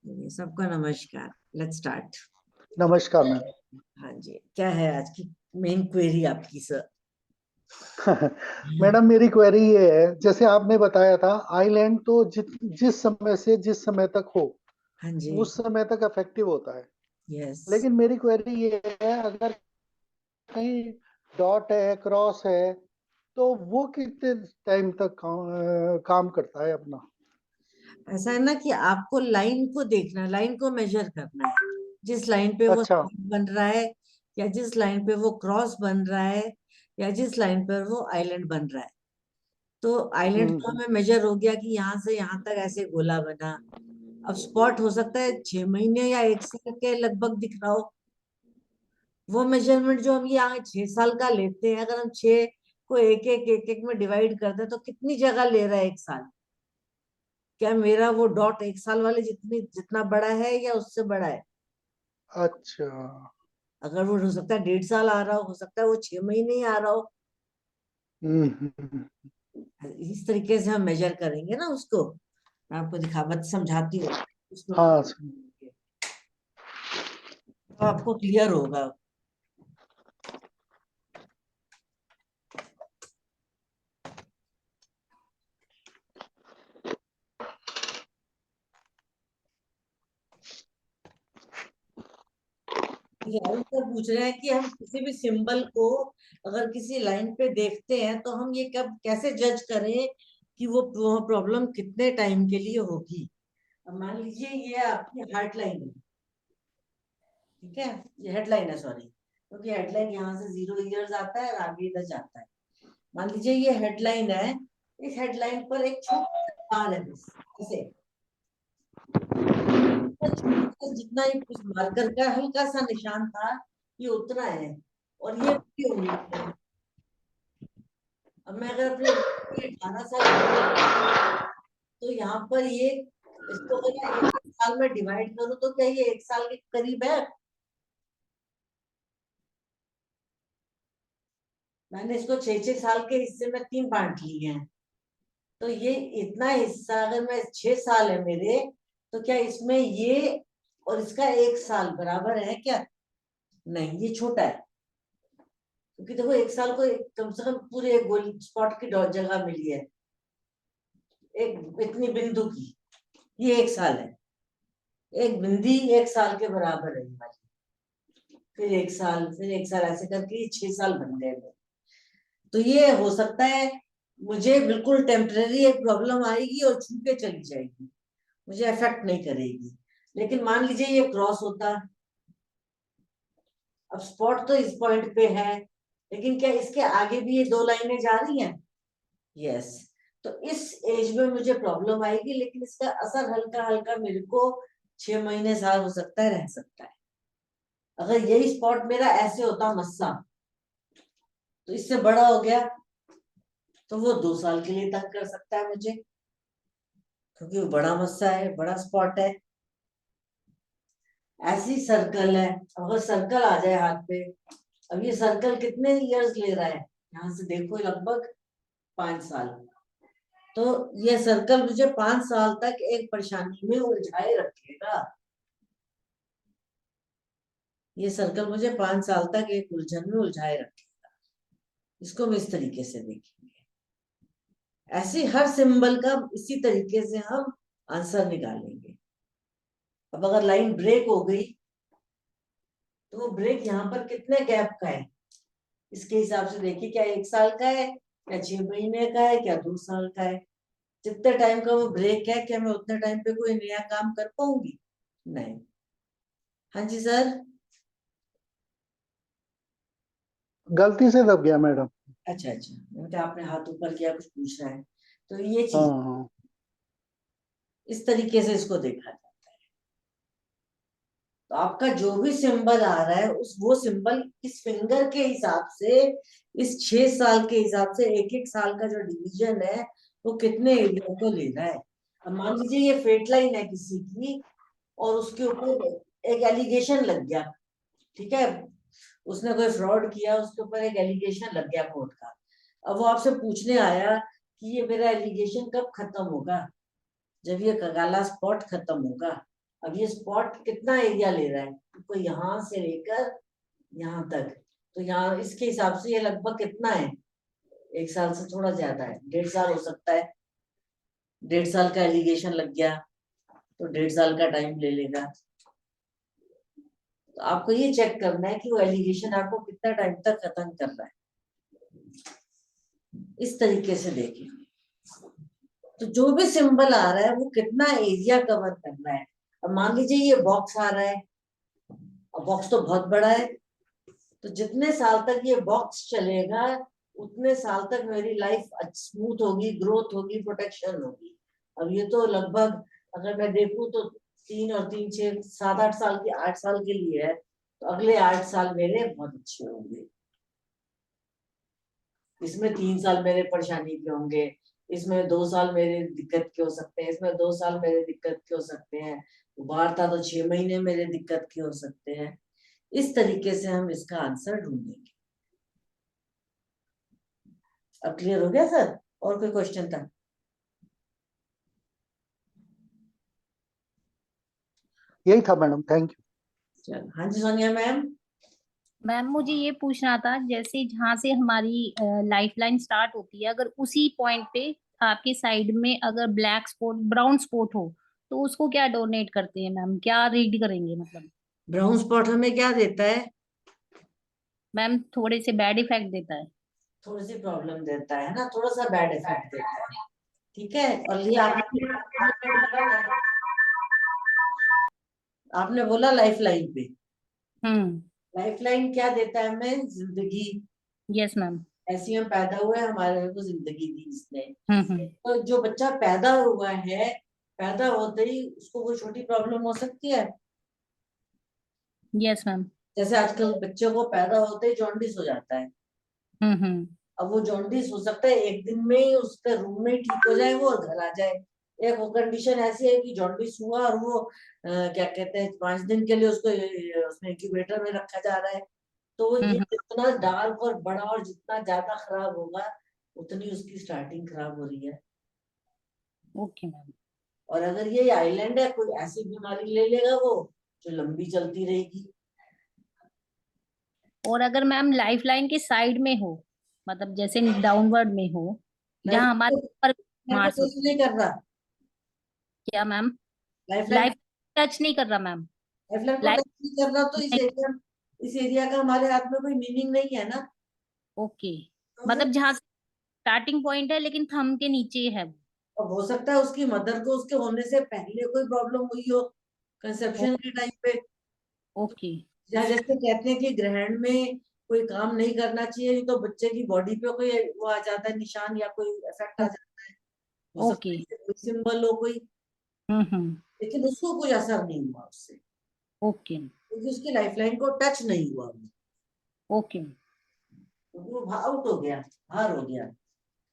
चलिए, सबको नमस्कार। Let's start. नमस्कार मैम। हाँ जी, क्या है आज की मेन क्वेरी आपकी सर? मैडम मेरी क्वेरी ये है, जैसे आपने बताया था आइलैंड तो जिस समय से जिस समय तक हो हाँ जी। उस समय तक इफेक्टिव होता है। यस। लेकिन मेरी क्वेरी ये है, अगर कहीं डॉट है, क्रॉस है, तो वो कितने टाइम तक काम करता है अपना? ऐसा है ना कि आपको लाइन को देखना, लाइन को मेजर करना है। जिस लाइन पे वो अच्छा। बन रहा है, या जिस लाइन पे वो क्रॉस बन रहा है, या जिस लाइन पर वो आइलैंड बन रहा है। तो आइलैंड तो हम्म। हमें मेजर हो गया कि यहाँ से यहाँ तक ऐसे गोला बना। अब स्पॉट हो सकता है 6 महीने या 1 साल के लगभग दिख रहा हो। वो मेजरमेंट जो हम यहाँ 6 साल का लेते हैं, अगर हम 6 को एक एक में डिवाइड करते हैं तो कितनी जगह ले रहा है 1 साल? क्या मेरा वो डॉट 1 साल वाले जितना बड़ा है या उससे बड़ा है? अच्छा। अगर वो हो सकता है 1.5 साल आ रहा हो सकता है वो 6 महीने ही आ रहा हो। हम्म। इस तरीके से हम मेजर करेंगे ना उसको। मैं आपको दिखावत समझाती हूँ उसको, हाँ। तो आपको क्लियर होगा। लाइन का पूछ रहे हैं कि हम किसी भी सिंबल को अगर किसी लाइन पे देखते हैं तो हम ये कब कैसे जज करें कि वो प्रॉब्लम कितने टाइम के लिए होगी। अब मान लीजिए ये आपकी हार्ट लाइन है। ठीक है, ये हेडलाइन है, सॉरी, क्योंकि हेडलाइन यहाँ से 0 ईयर्स आता है और आगे इधर जाता है। मान लीजिए ये हेडलाइन है। इस हेडलाइन पर एक छोटा सा बार है, बस ऐसे छोटा सा, जितना ही कुछ मार्कर का हल्का सा निशान था, ये उतना है। और ये पूरी उम्मीद है। अब मैं अगर अपनी उम्र की 18 साल तो यहाँ पर ये, इसको अगर मैं 1 1 साल में डिवाइड करूँ तो क्या ये 1 साल के करीब है? मैंने इसको 6 6 साल के हिस्से में 3 बांट लिए हैं। तो ये इतना हिस्सा अगर मैं 6 साल है मेरे, तो क्या इसमें ये और इसका 1 साल बराबर है क्या? नहीं, ये छोटा है। क्योंकि देखो 1 साल को कम से कम पूरे एक गोल स्पॉट की जगह मिली है, एक इतनी बिंदु की। ये 1 साल है। एक बिंदी 1 साल के बराबर है ये वाली। फिर 1 साल, फिर 1 साल, ऐसे करके ये 6 साल बन गए मेरे। तो ये हो सकता है मुझे बिल्कुल टेम्परेरी एक प्रॉब्लम आएगी और छू के चली जाएगी, मुझे अफेक्ट नहीं करेगी। लेकिन मान लीजिए ये क्रॉस होता। अब स्पॉट तो इस पॉइंट पे है, लेकिन क्या इसके आगे भी ये 2 लाइनें जा रही हैं? यस। तो इस एज में मुझे प्रॉब्लम आएगी, लेकिन इसका असर हल्का हल्का मेरे को 6 महीने साल हो सकता है, रह सकता है। अगर यही स्पॉट मेरा ऐसे होता मस्सा, तो इससे बड़ा हो गया, तो वो 2 साल के लिए तंग कर सकता है मुझे, क्योंकि वो बड़ा मस्सा है, बड़ा स्पॉट है। ऐसी सर्कल है। अगर सर्कल आ जाए हाथ पे, अब ये सर्कल कितने इयर्स ले रहा है, यहाँ से देखो, लगभग 5 साल। तो ये सर्कल मुझे 5 साल तक एक परेशानी में उलझाए रखेगा। ये सर्कल मुझे 5 साल तक एक उलझन में उलझाए रखेगा। इसको हम इस तरीके से देखेंगे। ऐसे हर सिंबल का इसी तरीके से हम आंसर निकालेंगे। अब अगर लाइन ब्रेक हो गई, तो वो ब्रेक यहाँ पर कितने गैप का है, इसके हिसाब से देखिए, क्या 1 साल का है, क्या 6 महीने का है, क्या 2 साल का है। जितने टाइम का वो ब्रेक है, क्या मैं उतने टाइम पे कोई नया काम कर पाऊंगी? नहीं। हाँ जी सर। गलती से दब गया मैडम। अच्छा अच्छा, मतलब आपने हाथ ऊपर किया, कुछ पूछ रहा है। तो ये हाँ चीज हाँ। इस तरीके से इसको देखा जाता है। तो आपका जो भी सिंबल आ रहा है, उस वो सिंबल इस फिंगर के हिसाब से, इस 6 साल के हिसाब से, एक एक साल का जो डिवीजन है, वो कितने एरिया को ले रहा है। अब मान लीजिए ये फेट लाइन है किसी की, और उसके ऊपर एक एलिगेशन लग गया। ठीक है, उसने कोई फ्रॉड किया, उसके ऊपर एक एलिगेशन लग गया कोर्ट का। अब वो आपसे पूछने आया कि ये मेरा एलिगेशन कब खत्म होगा, जब ये काला स्पॉट खत्म होगा। अब ये स्पॉट कितना एरिया ले रहा है, तो यहाँ से लेकर यहाँ तक, तो यहाँ इसके हिसाब से ये लगभग कितना है, 1 साल से थोड़ा ज्यादा है, 1.5 साल हो सकता है। 1.5 साल का एलिगेशन लग गया तो 1.5 साल का टाइम ले लेगा। तो आपको ये चेक करना है कि वो एलिगेशन आपको कितना टाइम तक खत्म कर रहा है। इस तरीके से देखिए, तो जो भी सिंबल आ रहा है वो कितना एरिया कवर कर रहा है। अब मान लीजिए ये बॉक्स आ रहा है, और बॉक्स तो बहुत बड़ा है, तो जितने साल तक ये बॉक्स चलेगा उतने साल तक मेरी लाइफ स्मूथ होगी, ग्रोथ होगी, प्रोटेक्शन होगी। अब ये तो लगभग अगर मैं देखूं तो 3 और 3 6 7 8 साल की 8 साल के लिए है, तो अगले 8 साल मेरे बहुत अच्छे होंगे। इसमें 3 साल मेरे परेशानी के होंगे, इसमें 2 साल मेरे दिक्कत के हो सकते हैं, इसमें 2 साल मेरे दिक्कत के हो सकते हैं, बाहर था तो 6 महीने मेरे दिक्कत के हो सकते हैं। इस तरीके से हम इसका आंसर ढूंढेंगे। अब क्लियर हो गया सर? और कोई क्वेश्चन था? यही था मैडम, थैंक यू। चलो, हाँ जी सोनिया मैम। मैम मुझे ये पूछना था, जैसे जहाँ से हमारी लाइफ लाइन स्टार्ट होती है, अगर उसी पॉइंट पे आपके साइड में अगर ब्लैक स्पॉट ब्राउन स्पॉट हो, तो उसको क्या डोनेट करते हैं मैम, क्या रीड करेंगे मतलब? ब्राउन स्पॉट हमें क्या देता है? मैम थोड़े से बैड इफेक्ट देता है। थोड़ी सी प्रॉब्लम देता है ना, थोड़ा सा बैड इफेक्ट देता है, ठीक है। और ये आपने बोला लाइफ लाइन पे, लाइफ लाइन क्या देता है हमें? जिंदगी। Yes ma'am. ऐसी हम पैदा हुए, हमारे को जिंदगी दी इसने। हम्म। तो जो बच्चा पैदा हुआ है, पैदा होते ही उसको कोई छोटी प्रॉब्लम हो सकती है? Yes ma'am. जैसे आजकल बच्चों को पैदा होते ही जॉन्डिस हो जाता है। हम्म। अब वो जॉन्डिस हो सकता है एक दिन में ही उसका रूम में ही ठीक हो जाए वो और घर आ जाए। एक वो कंडीशन ऐसी है कि जॉन्डिस हुआ और वो क्या कहते हैं 5 दिन के लिए उसको उसमें इंक्यूबेटर में रखा जा रहा है। तो वो ये जितना डार्क और बड़ा और जितना ज्यादा खराब होगा उतनी उसकी स्टार्टिंग खराब हो रही है। Okay ma'am. और अगर ये आइलैंड है, कोई ऐसी बीमारी ले लेगा वो जो लंबी चलती रहेगी। और अगर मैम लाइफ लाइन के साइड में हो, मतलब जैसे डाउनवर्ड में हो, लाइफ जहाँ हमारे ऊपर लाइन को मार्स हो, टच नहीं कर रहा। क्या ma'am? Life line life touch नहीं कर रहा मैम। लाइफ लाइन को लाइफ टच नहीं कर रहा, तो इस एरिया का हमारे हाथ में कोई मीनिंग नहीं है ना। ओके, तो फिर मतलब जहाँ स्टार्टिंग पॉइंट है लेकिन थंब के नीचे है वो। अब हो सकता है उसकी मदर को उसके होने से पहले कोई प्रॉब्लम हुई हो, कंसेप्शन के टाइम पे। ओके। या जैसे कहते हैं कि ग्रहण में कोई काम नहीं करना चाहिए, तो बच्चे की बॉडी पे कोई वो आ जाता है निशान या कोई इफेक्ट आ जाता है। हो सकता ओके। है कोई सिंबल हो कोई, हम्म। लेकिन उसको कोई असर नहीं हुआ उससे, ओके। क्योंकि उसकी लाइफलाइन को टच नहीं हुआ वो, ओके। क्योंकि वो आउट हो गया, बाहर हो गया।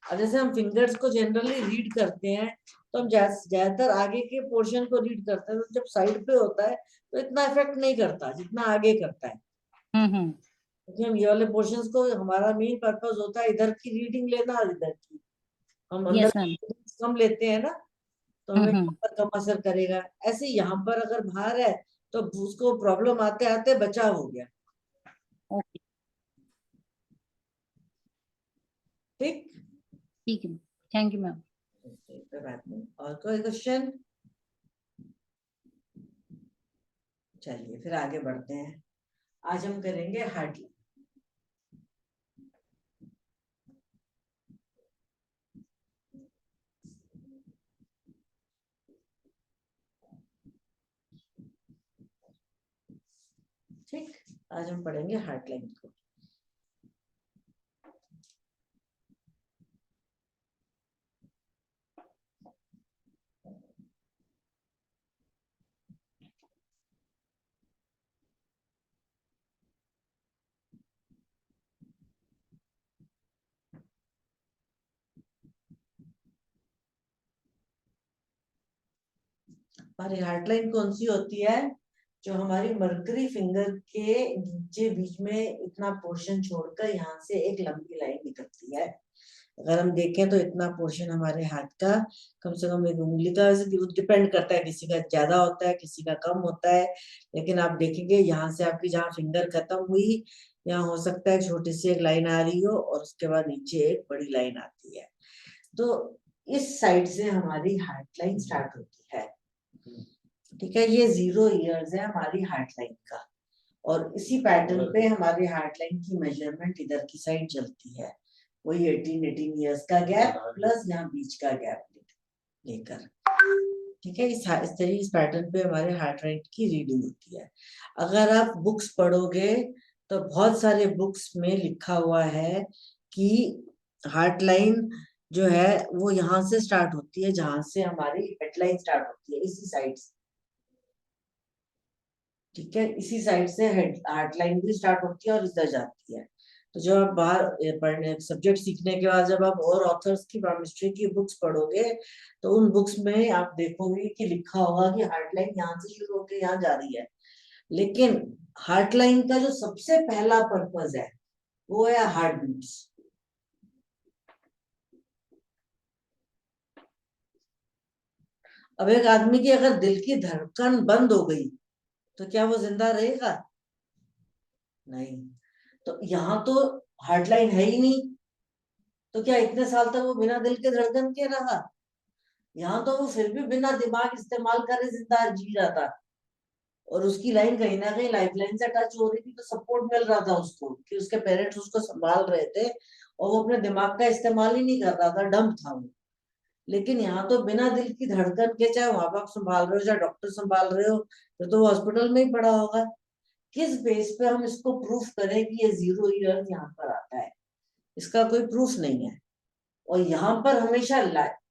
अब जैसे हम फिंगर्स को जनरली रीड करते हैं, तो हम ज्यादातर आगे के पोर्शन को रीड करते हैं, तो जब साइड पे होता है तो इतना इफेक्ट नहीं करता जितना आगे करता है। हम्म। क्योंकि हम ये वाले पोर्शंस को, हमारा मेन पर्पस होता है इधर की रीडिंग लेना और इधर की। हम अंदर यस मैम। कम लेते हैं ना, तो हमें हम्म। पर कम असर करेगा। ऐसे यहाँ पर अगर बाहर है तो उसको प्रॉब्लम आते आते बचाव हो गया। ओके। ठीक, ठीक है, थैंक यू मैम। कोई बात नहीं। और कोई क्वेश्चन? चलिए फिर आगे बढ़ते हैं। आज हम करेंगे हार्ट। ठीक, आज हम पढ़ेंगे हार्ट लाइन को। हमारी हार्ट लाइन कौन सी होती है? जो हमारी मर्करी फिंगर के नीचे बीच में इतना पोर्शन छोड़कर यहाँ से एक लंबी लाइन निकलती है, अगर हम देखें तो इतना पोर्शन हमारे हाथ का, कम से कम एक उंगली का, वैसे डिपेंड करता है, किसी का ज्यादा होता है किसी का कम होता है, लेकिन आप देखेंगे यहाँ से आपकी जहाँ फिंगर खत्म हुई, यहाँ हो सकता है छोटी सी एक लाइन आ रही हो और उसके बाद नीचे एक बड़ी लाइन आती है। तो इस साइड से हमारी हार्ट लाइन स्टार्ट होती है, ठीक है। ये 0 ईयर्स है हमारी हार्ट लाइन का, और इसी पैटर्न पे हमारी हार्ट लाइन की मेजरमेंट इधर की साइड चलती है, वही 18 ईयर्स का गैप प्लस यहाँ बीच का गैप लेकर, ठीक है। इस तरीके इस पैटर्न पे हमारे हार्ट रेट की रीडिंग होती है। अगर आप बुक्स पढ़ोगे तो बहुत सारे बुक्स में लिखा हुआ है कि हार्ट लाइन जो है वो यहाँ से स्टार्ट होती है, जहां से हमारी हेडलाइन स्टार्ट होती है, इसी साइड से, ठीक है। इसी साइड से हार्ट लाइन भी स्टार्ट होती है और इधर जाती है। तो जब आप बाहर पढ़ने सब्जेक्ट सीखने के बाद जब आप और ऑथर्स की केमिस्ट्री की बुक्स पढ़ोगे तो उन बुक्स में आप देखोगे कि लिखा होगा कि हार्ट लाइन यहाँ से शुरू होकर यहाँ जा रही है, लेकिन हार्ट लाइन का जो सबसे पहला पर्पज है वो है हार्ट बीट्स। अब एक आदमी की अगर दिल की धड़कन बंद हो गई तो क्या वो जिंदा रहेगा? नहीं। तो यहाँ तो हार्ट लाइन है ही नहीं, तो क्या इतने साल तक वो बिना दिल के धड़कन के रहा? यहाँ तो वो फिर भी बिना दिमाग इस्तेमाल करे जिंदा जी रहा था, और उसकी लाइन कहीं ना कहीं लाइफ लाइन से टच हो रही थी, तो सपोर्ट मिल रहा था उसको कि उसके पेरेंट्स उसको संभाल रहे थे और वो अपने दिमाग का इस्तेमाल ही नहीं कर रहा था, डम्प था वो। लेकिन यहाँ तो बिना दिल की धड़कन के, चाहे वहां बाप संभाल रहे हो चाहे डॉक्टर संभाल रहे हो, तो वो हॉस्पिटल में ही पड़ा होगा। किस बेस पे हम इसको प्रूफ करें कि ये 0 ईयर यहाँ पर आता है? इसका कोई प्रूफ नहीं है। और यहाँ पर हमेशा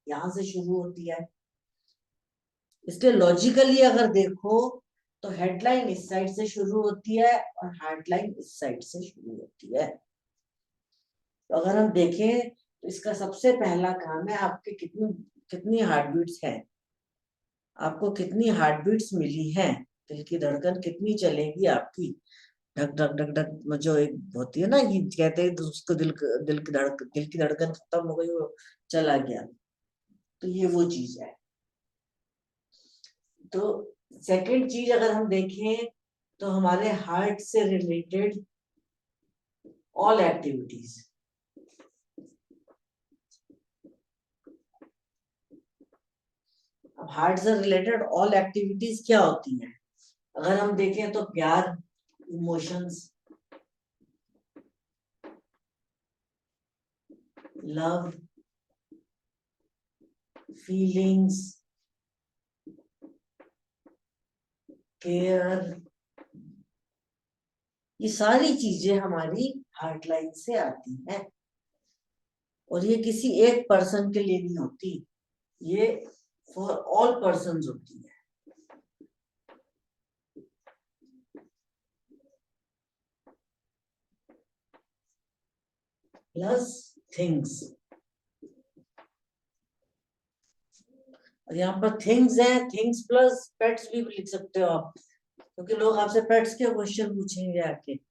यहाँ से शुरू होती है, इसलिए लॉजिकली अगर देखो तो हेडलाइन इस साइड से शुरू होती है और हार्टलाइन इस साइड से शुरू होती है। तो अगर हम देखें तो इसका सबसे पहला काम है आपके कितनी कितनी हार्ट बीट्स है, आपको कितनी हार्ट बीट्स मिली है, दिल की धड़कन कितनी चलेगी आपकी, धक धक धक धक जो एक होती है ना, ये कहते हैं तो उसको दिल की धड़कन खत्म हो गई, वो चला गया, तो ये वो चीज है। तो सेकंड चीज अगर हम देखें तो हमारे हार्ट से रिलेटेड ऑल एक्टिविटीज, अब हार्ट से रिलेटेड ऑल एक्टिविटीज क्या होती हैं? अगर हम देखें तो प्यार, इमोशंस, लव, फीलिंग्स, केयर, ये सारी चीजें हमारी हार्ट लाइन से आती हैं, और ये किसी एक पर्सन के लिए नहीं होती, ये फॉर ऑल पर्सन होती है। प्लस थिंग्स, और यहाँ पर थिंग्स है, थिंग्स प्लस पेट्स भी लिख सकते हो आप, क्योंकि लोग आपसे पेट्स के क्वेश्चन पूछेंगे आके। तो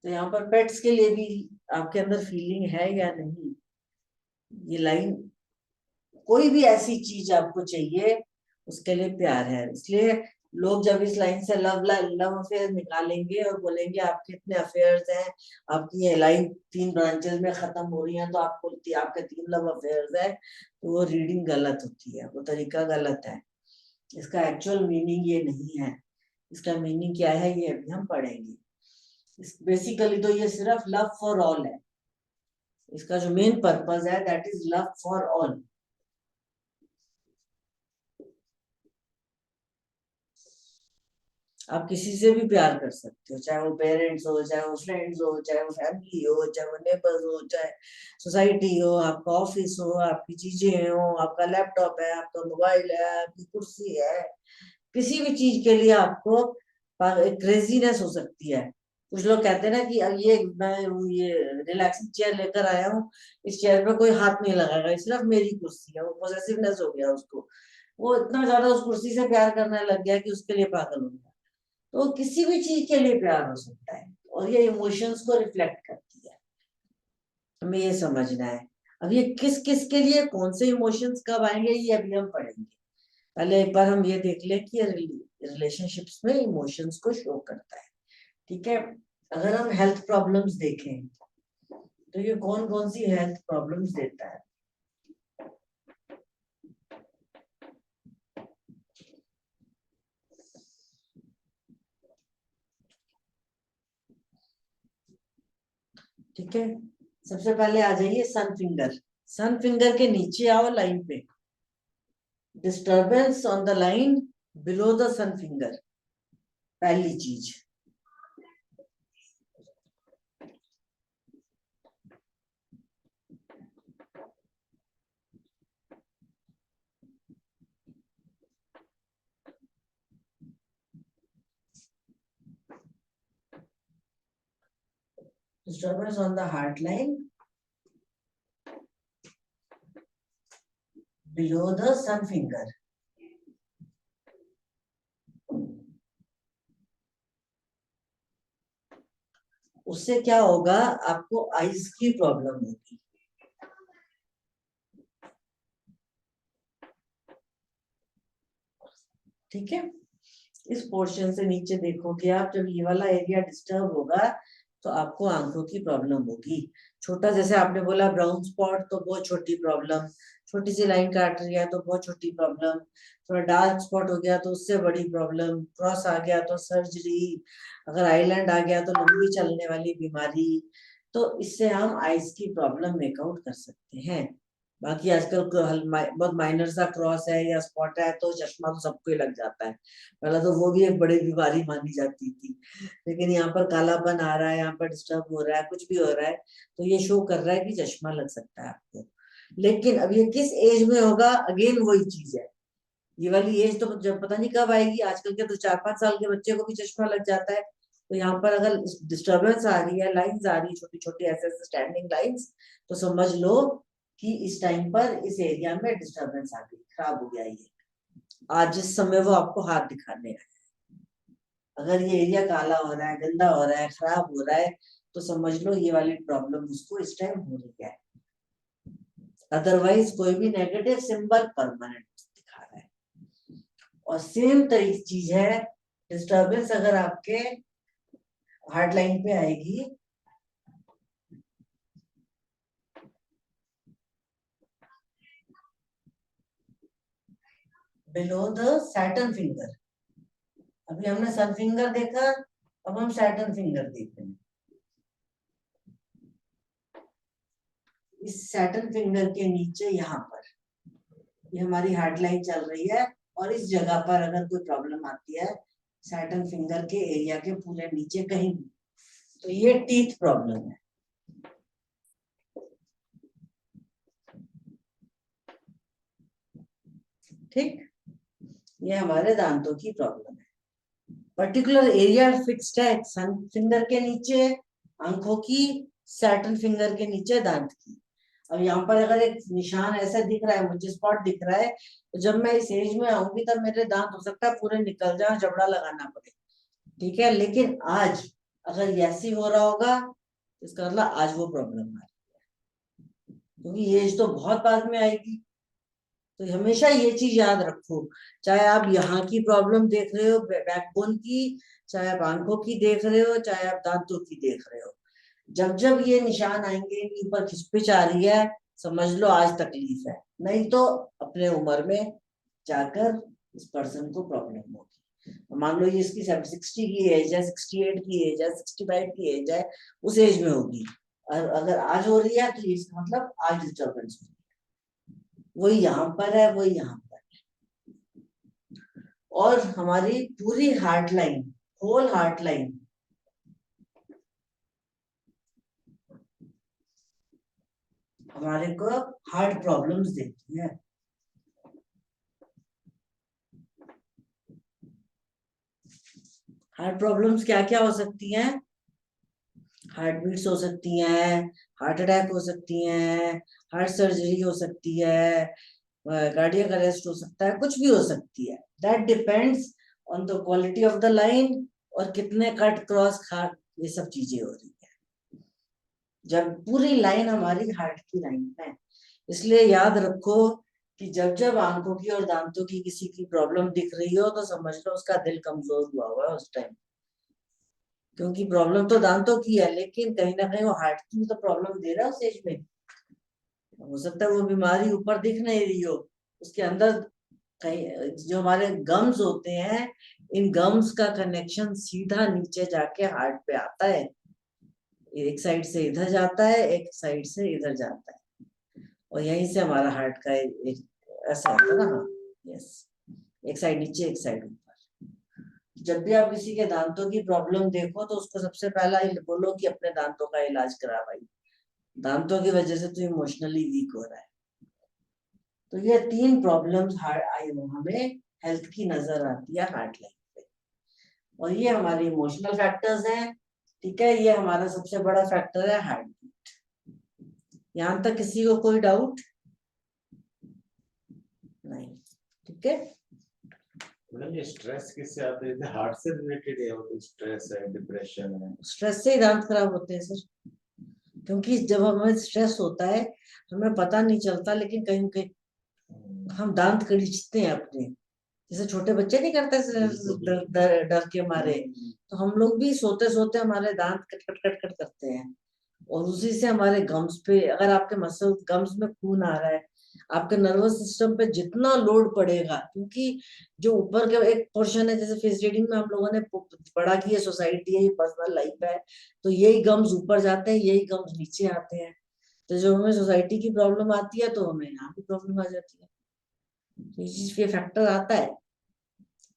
यहाँ पर पेट्स के लिए भी आपके अंदर फीलिंग है या नहीं, ये लाइन, कोई भी ऐसी चीज आपको चाहिए उसके लिए प्यार है। इसलिए लोग जब इस लाइन से लव अफेयर निकालेंगे और बोलेंगे आपके इतने अफेयर्स हैं, आपकी ये लाइन 3 ब्रांचेस में खत्म हो रही है, तो आपको आपके 3 लव अफेयर्स है, तो वो रीडिंग गलत होती है, वो तरीका गलत है। इसका एक्चुअल मीनिंग ये नहीं है। इसका मीनिंग क्या है ये अभी हम पढ़ेंगे। बेसिकली तो ये सिर्फ लव फॉर ऑल है, इसका जो मेन पर्पज है that is love for all. आप किसी से भी प्यार कर सकते हो, चाहे वो पेरेंट्स हो, चाहे वो फ्रेंड्स हो, चाहे वो फैमिली हो, चाहे वो नेबर्स हो, चाहे सोसाइटी हो, आपका ऑफिस हो, आपकी चीजें हो, आपका लैपटॉप है, आपका मोबाइल है, आपकी कुर्सी है, किसी भी चीज के लिए आपको क्रेजीनेस हो सकती है। कुछ लोग कहते हैं ना कि अब मैं ये रिलैक्सिंग चेयर लेकर आया हूँ, इस चेयर पे कोई हाथ नहीं लगाएगा, सिर्फ मेरी कुर्सी है, वो पॉसेसिवनेस हो गया उसको, वो इतना ज्यादा उस कुर्सी से प्यार करने लग गया कि उसके लिए पागल हो गया। तो किसी भी चीज के लिए प्यार हो सकता है, और ये इमोशंस को रिफ्लेक्ट करती है। हमें ये समझना है। अब ये किस किस के लिए कौन से इमोशंस कब आएंगे ये अभी हम पढ़ेंगे। पहले एक बार हम ये देख ले कि रिलेशनशिप्स में इमोशंस को शो करता है। ठीक है, अगर हम हेल्थ प्रॉब्लम्स देखें तो ये कौन कौन सी हेल्थ प्रॉब्लम्स देता है। ठीक है, सबसे पहले आ जाइए सन फिंगर। सन फिंगर के नीचे आओ लाइन पे, disturbance on the line below the sun finger, पहली चीज। Disturbance on the heart line below the sun finger. उससे क्या होगा, आपको आइज की प्रॉब्लम होगी। ठीक है, इस पोर्शन से नीचे देखोगे आप, जब ये वाला एरिया डिस्टर्ब होगा तो आपको आंखों की प्रॉब्लम होगी। छोटा, जैसे आपने बोला ब्राउन स्पॉट, तो बहुत छोटी प्रॉब्लम, छोटी सी लाइन काट रही है तो बहुत छोटी प्रॉब्लम, थोड़ा डार्क स्पॉट हो गया तो उससे बड़ी प्रॉब्लम, क्रॉस आ गया तो सर्जरी, अगर आइलैंड आ गया तो लंबी चलने वाली बीमारी। तो इससे हम आइज की प्रॉब्लम मेकआउट कर सकते हैं। बाकी आजकल बहुत माइनर सा क्रॉस है या स्पॉट है तो चश्मा तो सबको ही लग जाता है। पहले तो वो भी एक बड़ी बीमारी मानी जाती थी, लेकिन यहाँ पर कालापन आ रहा है, यहाँ पर डिस्टर्ब हो रहा है, कुछ भी हो रहा है तो ये शो कर रहा है कि चश्मा लग सकता है आपको। लेकिन अब ये किस एज में होगा, अगेन वही चीज है। ये वाली एज तो जब पता नहीं कब आएगी। आजकल के तो 4-5 साल के बच्चे को भी चश्मा लग जाता है। तो यहाँ पर अगर डिस्टर्बेंस आ रही है, लाइंस आ रही है छोटी छोटी ऐसे स्टैंडिंग लाइंस, तो समझ लो कि इस टाइम पर इस एरिया में डिस्टर्बेंस आ गई, खराब हो गया ये। आज जिस समय वो आपको हाथ दिखाने आए, अगर ये एरिया काला हो रहा है, गंदा हो रहा है, खराब हो रहा है, तो समझ लो ये वाली प्रॉब्लम उसको इस टाइम हो रही है। अदरवाइज कोई भी नेगेटिव सिंबल परमानेंट दिखा रहा है। और सेम तरीके चीज है, डिस्टर्बेंस अगर आपके हार्ट लाइन पे आएगी, बिलो द सैटर्न फिंगर। अभी हमने सन फिंगर देखा, अब हम सैटर्न फिंगर देख रहे हैं। इस सैटर्न फिंगर के नीचे यहाँ पर ये हमारी हार्ट लाइन चल रही है, और इस जगह पर अगर कोई प्रॉब्लम आती है सैटर्न फिंगर के एरिया के पूरे नीचे कहीं भी, तो ये टीथ प्रॉब्लम है। ठीक, ये हमारे दांतों की प्रॉब्लम है। पर्टिकुलर एरिया फिक्स्ड है, सन फिंगर के नीचे आंखों की, सैटर्न फिंगर के नीचे दांत की। अब यहाँ पर अगर एक निशान ऐसा दिख रहा है, मुझे स्पॉट दिख रहा है, तो जब मैं इस एज में आऊंगी तब मेरे दांत हो सकता है पूरे निकल जाए, जबड़ा लगाना पड़े। ठीक है, लेकिन आज अगर ऐसी हो रहा होगा तो इसका मतलब आज वो प्रॉब्लम आ रही है, क्योंकि एज तो बहुत बाद में आएगी। तो हमेशा ये चीज याद रखो, चाहे आप यहाँ की प्रॉब्लम देख रहे हो बैकबोन की, चाहे आप आंखों की देख रहे हो, चाहे आप दांतों की देख रहे हो, जब जब ये निशान आएंगे कि ऊपर खिचपिच आ रही है, समझ लो आज तकलीफ है, नहीं तो अपने उम्र में जाकर इस पर्सन को प्रॉब्लम होगी। मान लो ये इसकी 60 की एज है, 68 की एज है, 65 की एज है, उस एज में होगी। और अगर आज हो रही है तो इसका मतलब आज डिस्टर्बेंस होगी। वही यहाँ पर है, वही यहाँ पर है। और हमारी पूरी heart line, whole heart line, हमारे को हार्ट प्रॉब्लम्स देती है। हार्ट प्रॉब्लम्स क्या क्या हो सकती हैं? हार्ट बीट्स हो सकती हैं, हार्ट अटैक हो सकती हैं, हार्ट सर्जरी हो सकती है, कार्डियक अरेस्ट हो सकता है, कुछ भी हो सकती है। That depends on the quality of the line और कितने कट क्रॉस खाट, ये सब चीजें हो रही है। जब पूरी लाइन हमारी हार्ट की लाइन है। इसलिए याद रखो कि जब जब आंखों की और दांतों की किसी की प्रॉब्लम दिख रही हो तो समझ लो उसका दिल कमजोर हुआ हुआ है उस टाइम, क्योंकि प्रॉब्लम तो दांतों की है लेकिन कहीं ना कहीं वो हार्ट की भी तो प्रॉब्लम दे रहा है उस एज में। हो सकता है वो बीमारी ऊपर दिख नहीं रही हो, उसके अंदर कहीं जो हमारे गम्स होते हैं, इन गम्स का कनेक्शन सीधा नीचे जाके हार्ट पे आता है। एक साइड से इधर जाता है, एक साइड से इधर जाता है, और यहीं से हमारा हार्ट का एक ऐसा होता है ना। हाँ, यस, एक साइड नीचे एक साइड ऊपर। जब भी आप किसी के दांतों की प्रॉब्लम देखो तो उसको सबसे पहला ही बोलो कि अपने दांतों का इलाज करा भाई, दांतों की वजह से तो इमोशनली वीक हो रहा है। तो ये 3 प्रॉब्लम्स हमें हेल्थ की नजर आती है हार्ट लाइन पे, और ये हमारे इमोशनल फैक्टर्स हैं। ठीक है, ये हमारा सबसे बड़ा फैक्टर है हार्ट बीट। यहाँ तक किसी को कोई डाउट नहीं? ठीक है, मैडम ये स्ट्रेस किससे आता है? हार्ट से रिलेटेड है? वो स्ट्रेस है, डिप्रेशन है? स्ट्रेस से ही दांत खराब होते हैं सर, क्योंकि जब हमें स्ट्रेस होता है हमें पता नहीं चलता, लेकिन कहीं कहीं हम दांत खींचते हैं अपने, जैसे छोटे बच्चे नहीं करते डर के मारे, तो हम लोग भी सोते सोते हमारे दांत कट कट कट कट करते हैं, और उसी से हमारे गम्स पे, अगर आपके मसल गम्स में खून आ रहा है, आपके नर्वस सिस्टम पे जितना लोड पड़ेगा, क्योंकि जो ऊपर का एक पोर्शन है, जैसे फेस रीडिंग में हम लोगों ने पढ़ा कि ये सोसाइटी है, ये पर्सनल लाइफ है, तो यही गम्स ऊपर जाते हैं, यही गम्स नीचे आते हैं। तो जब हमें सोसाइटी की प्रॉब्लम आती है तो हमें यहाँ भी प्रॉब्लम आ जाती है। तो ये फैक्टर आता है।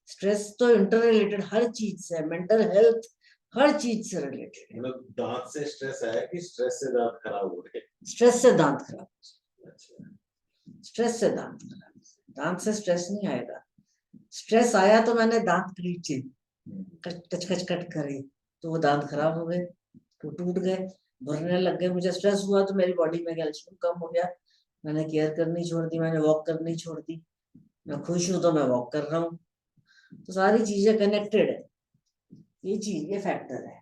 स्ट्रेस तो इंटर रिलेटेड हर चीज से, मेंटल हेल्थ हर चीज से रिलेटेड है। मतलब दांत से स्ट्रेस आया कि स्ट्रेस से दांत खराब हो गए? स्ट्रेस से दांत खराब, अच्छा, स्ट्रेस से दांत खराब, दांत से स्ट्रेस नहीं आएगा। स्ट्रेस आया तो मैंने दांत खींचे, कच कच कट करे, तो वो दांत खराब हो गए, तो टूट गए, भरने लग गए। मुझे स्ट्रेस हुआ तो मेरी बॉडी में कैल्शियम कम हो गया, मैंने केयर करनी छोड़ दी, मैंने वॉक करनी छोड़ दी। मैं खुश हूं तो मैं वॉक कर रहा हूँ। तो सारी चीजें कनेक्टेड है, ये चीज, ये फैक्टर है।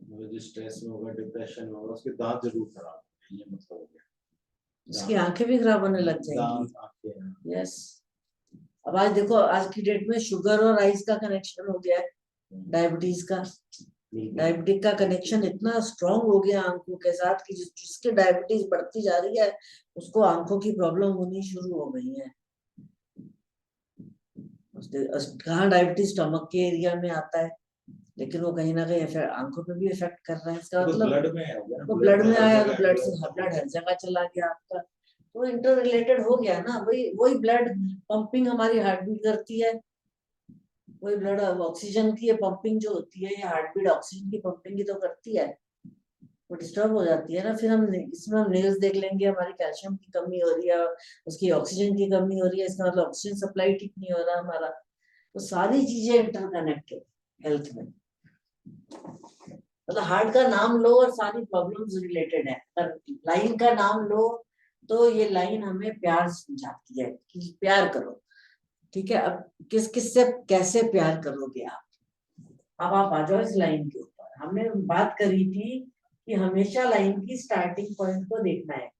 मतलब जो स्ट्रेस में होगा, डिप्रेशन में होगा, उसके दांत जरूर खराब होंगे, ये मतलब हो गया। उसकी आंखें भी खराब होने लग जाएंगी। दांत, आंखें। यस, अब आज देखो, आज की डेट में शुगर और आइस का कनेक्शन हो गया है, डायबिटीज का। बिल्कुल। डायबिटिक का कनेक्शन इतना स्ट्रांग हो गया आंखों के साथ कि जिसके डायबिटीज बढ़ती जा रही है उसको आंखों की प्रॉब्लम होनी शुरू हो गई है। कहाँ डायबिटीज स्टमक के एरिया में आता है, लेकिन वो कहीं ना कहीं आंखों पे भी इफेक्ट कर रहा है। इसका मतलब ब्लड में है, वो ब्लड में हर आया तो जगह ब्लड से blood ब्लड हर जगह चला गया आपका, तो इंटर रिलेटेड हो गया ना। वही वही ब्लड पंपिंग हमारी हार्ट बीट करती है, वही ब्लड ऑक्सीजन की पंपिंग जो होती है, ये हार्ट बीट ऑक्सीजन की पंपिंग ही तो करती है। वो डिस्टर्ब हो जाती है ना, फिर हम इसमें हम नेल्स देख लेंगे, हमारी कैल्शियम की कमी हो रही है, उसकी ऑक्सीजन की कमी हो रही है, इसका मतलब ऑक्सीजन सप्लाई ठीक नहीं हो रहा हमारा। तो सारी चीजें इंटरकनेक्टेड हेल्थ में। मतलब हार्ट का नाम लो और सारी प्रॉब्लम्स रिलेटेड है। अगर लाइन का नाम लो तो ये लाइन हमें प्यार समझाती है कि प्यार करो। ठीक है, अब किस किस से कैसे प्यार करोगे आप? अब आप आ जाओ इस लाइन के ऊपर। हमने बात करी थी कि हमेशा लाइन की स्टार्टिंग पॉइंट को देखना है।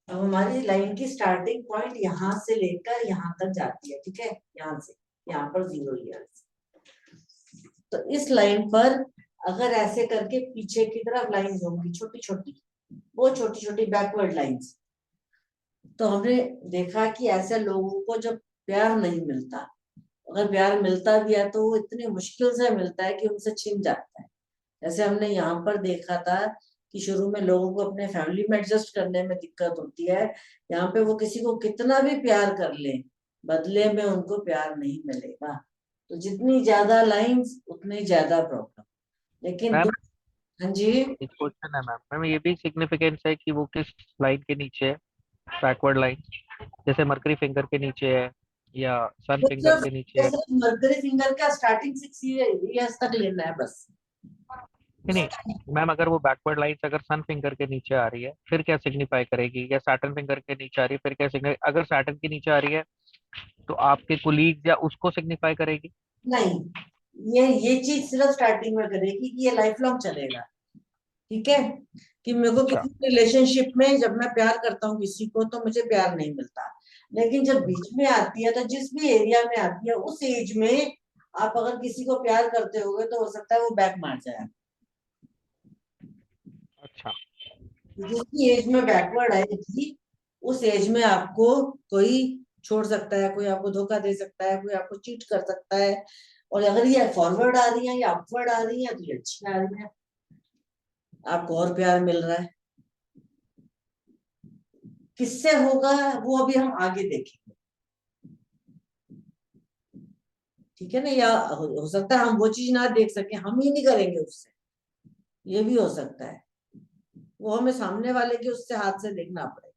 अब हमारी लाइन की स्टार्टिंग पॉइंट यहाँ से लेकर यहाँ तक जाती है, ठीक है, यहाँ से यहाँ पर 0 ईयर। तो इस लाइन पर अगर ऐसे करके पीछे की तरफ लाइंस होंगी छोटी छोटी, वो छोटी छोटी बैकवर्ड लाइंस, तो हमने देखा कि ऐसे लोगों को जब प्यार नहीं मिलता, अगर प्यार मिलता भी है तो वो इतनी मुश्किल से मिलता है कि उनसे छिन जाता है। जैसे हमने यहाँ पर देखा था कि शुरू में लोगों को अपने फैमिली में एडजस्ट करने में दिक्कत होती है, यहाँ पे वो किसी को कितना भी प्यार कर ले, बदले में उनको प्यार नहीं मिलेगा। तो जितनी ज्यादा लाइंस उतनी ज्यादा प्रॉब्लम। लेकिन मैम हाँ जी, एक क्वेश्चन है मैम। मैम ये भी सिग्निफिकेंस है कि वो किस लाइन के नीचे है, बैकवर्ड लाइन, जैसे मरकरी फिंगर के नीचे है या सन वो फिंगर के नीचे है? मर्करी फिंगर का स्टार्टिंग 6 ईयर्स तक लेना है बस। नहीं मैम, अगर वो बैकवर्ड लाइन अगर सन फिंगर के नीचे आ रही है फिर क्या सिग्निफाई करेगी, या सैटर्न फिंगर के नीचे आ रही है फिर क्या सिग्निफाई, अगर सैटर्न के नीचे आ रही है तो आपके कुलीग या उसको सिग्निफाई करेगी? नहीं, ये चीज सिर्फ स्टार्टिंग में करेगी कि ये लाइफ लॉन्ग चलेगा। ठीक है, कि मेरे को अच्छा। किसी रिलेशनशिप में जब मैं प्यार करता हूँ किसी को तो मुझे प्यार नहीं मिलता, लेकिन जब बीच में आती है तो जिस भी एरिया में आती है उस एज में आप अगर किसी को प्यार करते होगे तो हो सकता है वो बैक मार जाए। अच्छा। जिसकी एज में बैकवर्ड आएगी उस एज में आपको कोई छोड़ सकता है, कोई आपको धोखा दे सकता है, कोई आपको चीट कर सकता है। और अगर ये फॉरवर्ड आ रही है या अपवर्ड आ रही है तो ये अच्छी आ रही है, आपको और प्यार मिल रहा है। किससे होगा वो अभी हम आगे देखेंगे, ठीक है ना। या हो सकता है हम वो चीज ना देख सके, हम ही नहीं करेंगे उससे, ये भी हो सकता है। वो हमें सामने वाले के उससे हाथ से देखना पड़ेगा।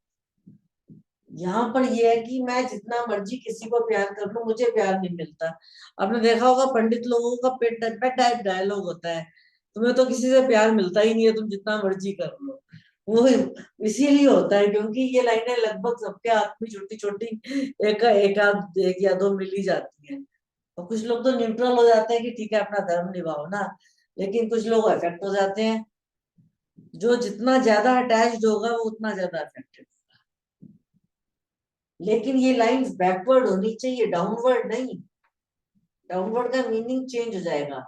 यहाँ पर ये है कि मैं जितना मर्जी किसी को प्यार कर लूं मुझे प्यार नहीं मिलता। आपने देखा होगा पंडित लोगों का पेट पेट टाइप डायलॉग होता है, तुम्हें तो किसी से प्यार मिलता ही नहीं है, तुम जितना मर्जी कर लो। वो इसीलिए होता है क्योंकि ये लाइनें लगभग सबके हाथ में छोटी छोटी एक या दो मिल ही जाती है। और कुछ लोग तो न्यूट्रल हो जाते हैं कि ठीक है अपना धर्म निभाओ ना, लेकिन कुछ लोग अफेक्ट हो जाते हैं। जो जितना ज्यादा अटैच्ड होगा वो उतना ज्यादा अफेक्टेड। लेकिन ये लाइंस बैकवर्ड होनी चाहिए, डाउनवर्ड नहीं। डाउनवर्ड का मीनिंग चेंज हो जाएगा,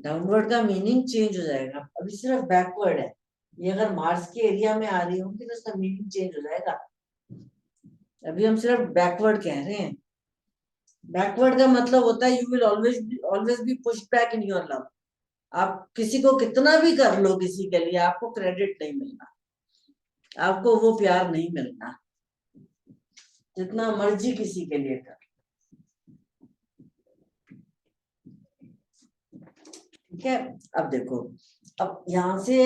डाउनवर्ड का मीनिंग चेंज हो जाएगा। अभी सिर्फ बैकवर्ड है। ये अगर मार्स के एरिया में आ रही होगी तो उसका मीनिंग चेंज हो जाएगा। अभी हम सिर्फ बैकवर्ड कह रहे हैं। बैकवर्ड का मतलब होता है you will always be pushed back in your love. आप किसी को कितना भी कर लो किसी के लिए आपको क्रेडिट नहीं मिलना, आपको वो प्यार नहीं मिलना जितना मर्जी किसी के लिए कर। ठीक है, अब देखो, अब यहाँ से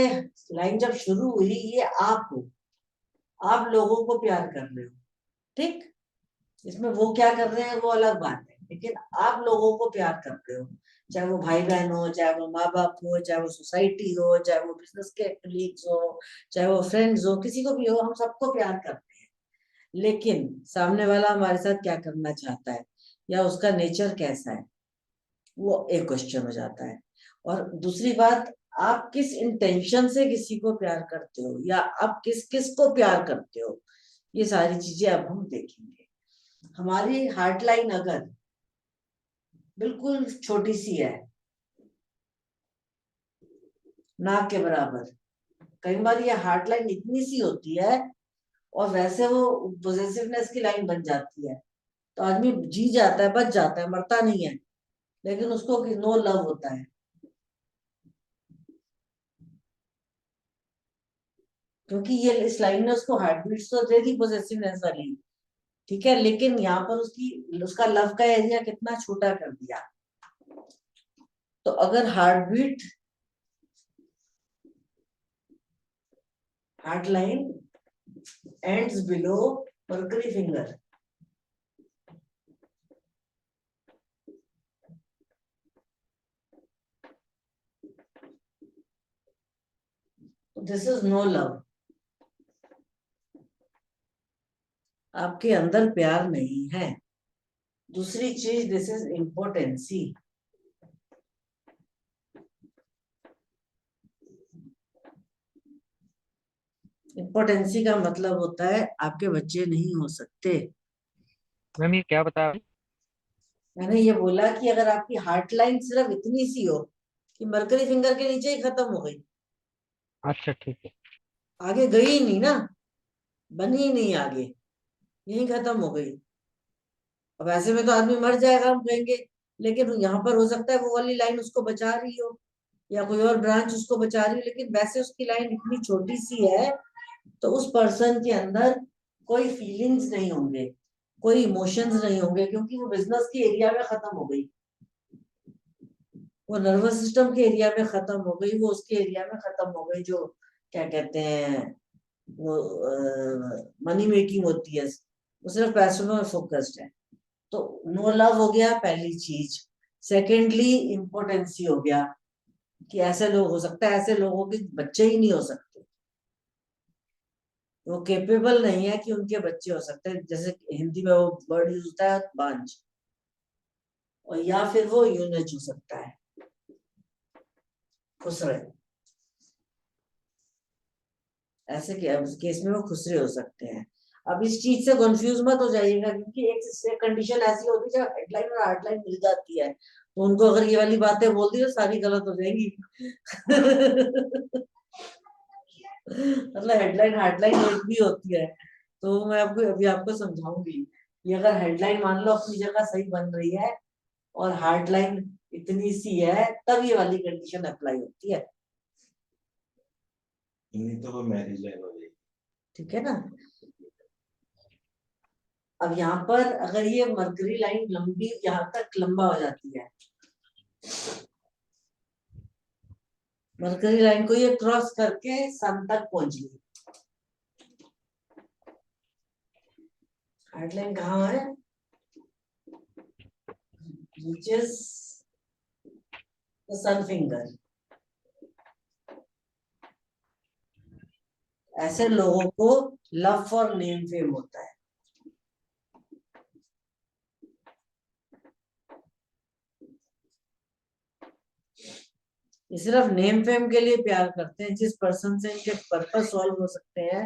लाइन जब शुरू हुई, ये आप हो, आप लोगों को प्यार कर रहे हो, ठीक। इसमें वो क्या कर रहे हैं वो अलग बात है, लेकिन आप लोगों को प्यार कर रहे हो, चाहे वो भाई बहन हो, चाहे वो माँ बाप हो, चाहे वो सोसाइटी हो, चाहे वो बिजनेस के कलीग्स हो, चाहे वो फ्रेंड्स हो, किसी को भी हो, हम सबको प्यार करते हैं। लेकिन सामने वाला हमारे साथ क्या करना चाहता है या उसका नेचर कैसा है वो एक क्वेश्चन हो जाता है। और दूसरी बात, आप किस इंटेंशन से किसी को प्यार करते हो या आप किस किस को प्यार करते हो, ये सारी चीजें अब हम देखेंगे। हमारी हार्ट लाइन अगर बिल्कुल छोटी सी है, नाक के बराबर, कई बार ये हार्ट लाइन इतनी सी होती है और वैसे वो पोजेसिवनेस की लाइन बन जाती है, तो आदमी जी जाता है, बच जाता है, मरता नहीं है, लेकिन उसको नो लव होता है, क्योंकि ये इस लाइन ने उसको हार्ट बीट्स तो दे दी पोजेसिवनेस वाली, ठीक है, लेकिन यहाँ पर उसका लव का एरिया कितना छोटा कर दिया। तो अगर heart line ends below Mercury finger, this is no love, आपके अंदर प्यार नहीं है। दूसरी चीज, दिस इज इम्पोर्टेंसी। इम्पोर्टेंसी का मतलब होता है आपके बच्चे नहीं हो सकते। मैम ये क्या बता रही? मैंने ये बोला कि अगर आपकी हार्ट लाइन सिर्फ इतनी सी हो कि मरकरी फिंगर के नीचे ही खत्म हो गई, अच्छा ठीक है। आगे गई ही नहीं ना, बनी ही नहीं आगे, यही खत्म हो गई। अब ऐसे में तो आदमी मर जाएगा हम कहेंगे, लेकिन यहाँ पर हो सकता है वो वाली लाइन उसको बचा रही हो या कोई और ब्रांच उसको बचा रही हो, लेकिन वैसे उसकी लाइन इतनी छोटी सी है तो उस पर्सन के अंदर कोई फीलिंग्स नहीं होंगे, कोई इमोशंस नहीं होंगे, क्योंकि वो बिजनेस के एरिया में खत्म हो गई, वो नर्वस सिस्टम के एरिया में खत्म हो गई, वो उसके एरिया में खत्म हो गई जो क्या कहते हैं वो मनी मेकिंग होती है, वो सिर्फ पैसों में फोकस्ड है। तो नो लव हो गया पहली चीज। सेकेंडली इम्पोर्टेंसी हो गया कि ऐसे लोग हो सकता है, ऐसे लोगों के बच्चे ही नहीं हो सकते, वो केपेबल नहीं है कि उनके बच्चे हो सकते हैं। जैसे हिंदी में वो वर्ड यूज होता है बांझ, और या फिर वो यूनिट हो सकता है, खुसरे, ऐसे केस में वो खुसरे हो सकते हैं। अब इस चीज से कंफ्यूज मत हो जाइएगा, क्योंकि एक कंडीशन ऐसी होती है जब हेडलाइन और हार्डलाइन मिल जाती है, तो उनको अगर ये वाली बातें बोल दी तो सारी गलत हो जाएंगी। मतलब हेडलाइन हार्डलाइन एक भी होती है, तो मैं आपको अभी आपको समझाऊंगी कि अगर हेडलाइन मान लो अपनी जगह सही बन रही है और हार्डलाइन इतनी सी है, तब ये वाली कंडीशन अप्लाई होती है। नहीं तो वो मैरिज लाइन हो जाएगी। ठीक है ना। अब यहाँ पर अगर ये मरकरी लाइन लंबी यहाँ तक लंबा हो जाती है, मरकरी लाइन को ये क्रॉस करके सन तक पहुंच गई। हार्डलाइन कहाँ है? reaches the sun finger। ऐसे लोगों को लव फॉर नेम फेम होता है। ये सिर्फ नेम फेम के लिए प्यार करते हैं, जिस पर्सन से इनके पर्पस सॉल्व हो सकते हैं।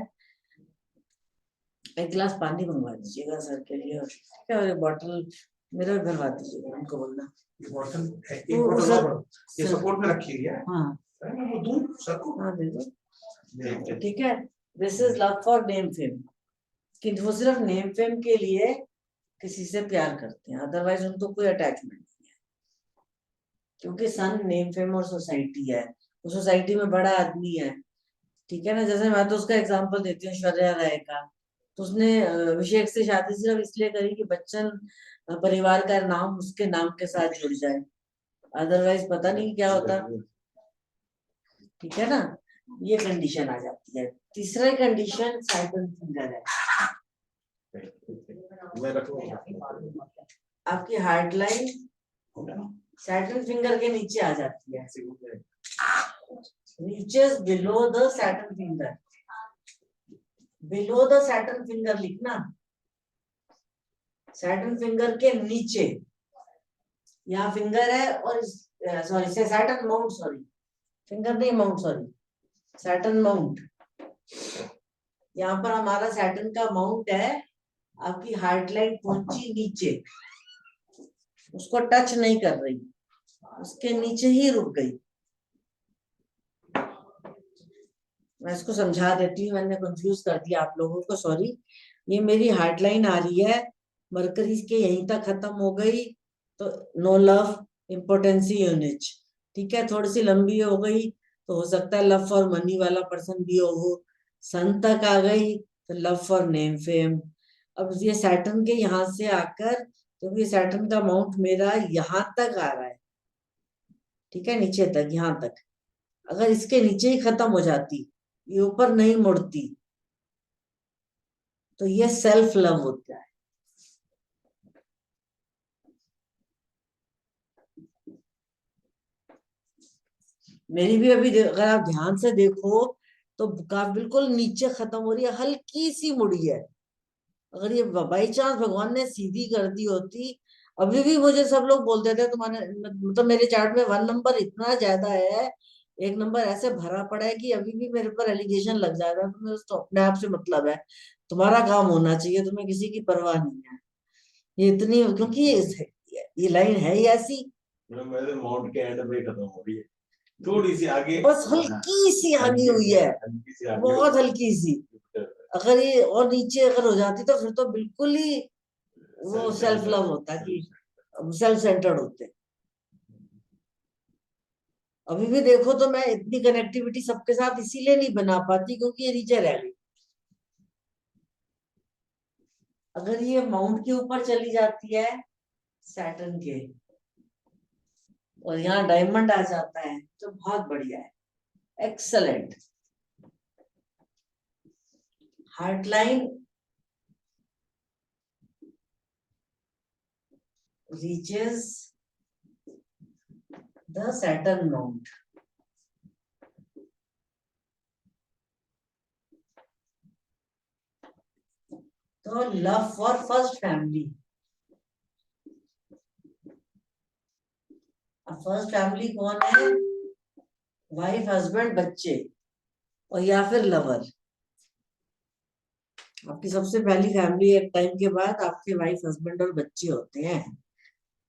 एक गिलास पानी मंगवा दीजिएगा सर के लिए, और क्या एक बॉटल मेरा भरवा दीजिएगा, उनको बोलना। बॉटल वो सर ये सपोर्ट में रखी है। हाँ वो दूं सर को। हाँ दे दो। ठीक है, this is love for name fame, कि वो सिर्फ नेम फेम के लिए किसी से प्यार करते हैं, अदरवाइज उनको कोई अटैचमेंट नहीं है। क्योंकि सन नेम फेम और सोसाइटी है, वो सोसाइटी में बड़ा आदमी है। ठीक है ना, जैसे मैं तो उसका एग्जांपल देती हूँ ऐश्वर्या राय का। तो उसने अभिषेक से शादी सिर्फ इसलिए करी कि बच्चन परिवार का नाम उसके नाम के साथ जुड़ जाए, अदरवाइज पता नहीं क्या होता। ठीक है ना, ये कंडीशन आ जाती है। तीसरा कंडीशन सैटर्न फिंगर है। मैं रखूंगा। आपकी हार्ड लाइन सैटर्न फिंगर के नीचे आ जाती है, reaches below the Saturn finger. Below the Saturn finger लिखना, सैटर्न फिंगर के नीचे। यहाँ फिंगर है और सॉरी से सैटर्न माउंट, सॉरी फिंगर नहीं माउंट, सॉरी सैटर्न माउंट। यहाँ पर हमारा सैटर्न का माउंट है, आपकी हार्ट लाइन पहुंची नीचे, उसको टच नहीं कर रही, उसके नीचे ही रुक गई। मैं इसको समझा देती हूँ, मैंने कंफ्यूज कर दिया आप लोगों को, सॉरी। ये मेरी हार्ट लाइन आ रही है, मरकरी के यहीं तक खत्म हो गई, तो नो लव इम्पोर्टेंसी यूनिट। ठीक है, थोड़ी सी लंबी हो गई तो हो सकता है लव फॉर मनी वाला पर्सन भी हो। सन तक आ गई तो लव फॉर नेम फेम। अब ये सैटर्न के यहाँ से आकर, तो ये सैटर्न का माउंट मेरा यहाँ तक आ रहा है, ठीक है, नीचे तक, यहाँ तक। अगर इसके नीचे ही खत्म हो जाती, ये ऊपर नहीं मुड़ती, तो ये सेल्फ लव होता है। मेरी भी अभी अगर आप ध्यान से देखो तो बिल्कुल नीचे खत्म हो रही है, हल्की सी मुड़ी है। अगर ये बाई चांस भगवान ने सीधी कर दी होती, अभी भी मुझे सब लोग बोलते थे तुम्हारे मतलब मेरे चार्ट में 1 नंबर इतना ज्यादा है, 1 नंबर ऐसे भरा पड़ा है कि अभी भी मेरे पर एलिगेशन लग जाएगा। तुम्हें तो अपने आप से मतलब है, तुम्हारा काम होना चाहिए, तुम्हें किसी की परवाह नहीं है। ये इतनी, क्योंकि ये लाइन है ही ऐसी, मेरे माउंट के एंड में खत्म हो रही है, थोड़ी सी आगे बस हल्की सी आनी हुई है, हल्की सी आगे बहुत हल्की सी। अगर ये और नीचे अगर हो जाती तो फिर तो बिल्कुल ही वो सेल्फ लव होता, कि सेल्फ सेंटर्ड होते। अभी भी देखो तो मैं इतनी कनेक्टिविटी सबके साथ इसीलिए नहीं बना पाती क्योंकि ये नीचे रह गई। अगर ये माउंट के ऊपर चली जाती है सैटर्न के, और यहाँ डायमंड आ जाता है, तो बहुत बढ़िया है, excellent. Heart line reaches the Saturn mount। तो लव फॉर फर्स्ट फैमिली, अब फर्स्ट फैमिली कौन है? वाइफ, हस्बैंड, बच्चे, और या फिर लवर। आपकी सबसे पहली फैमिली एक टाइम के बाद आपके वाइफ, हस्बैंड और बच्चे होते हैं,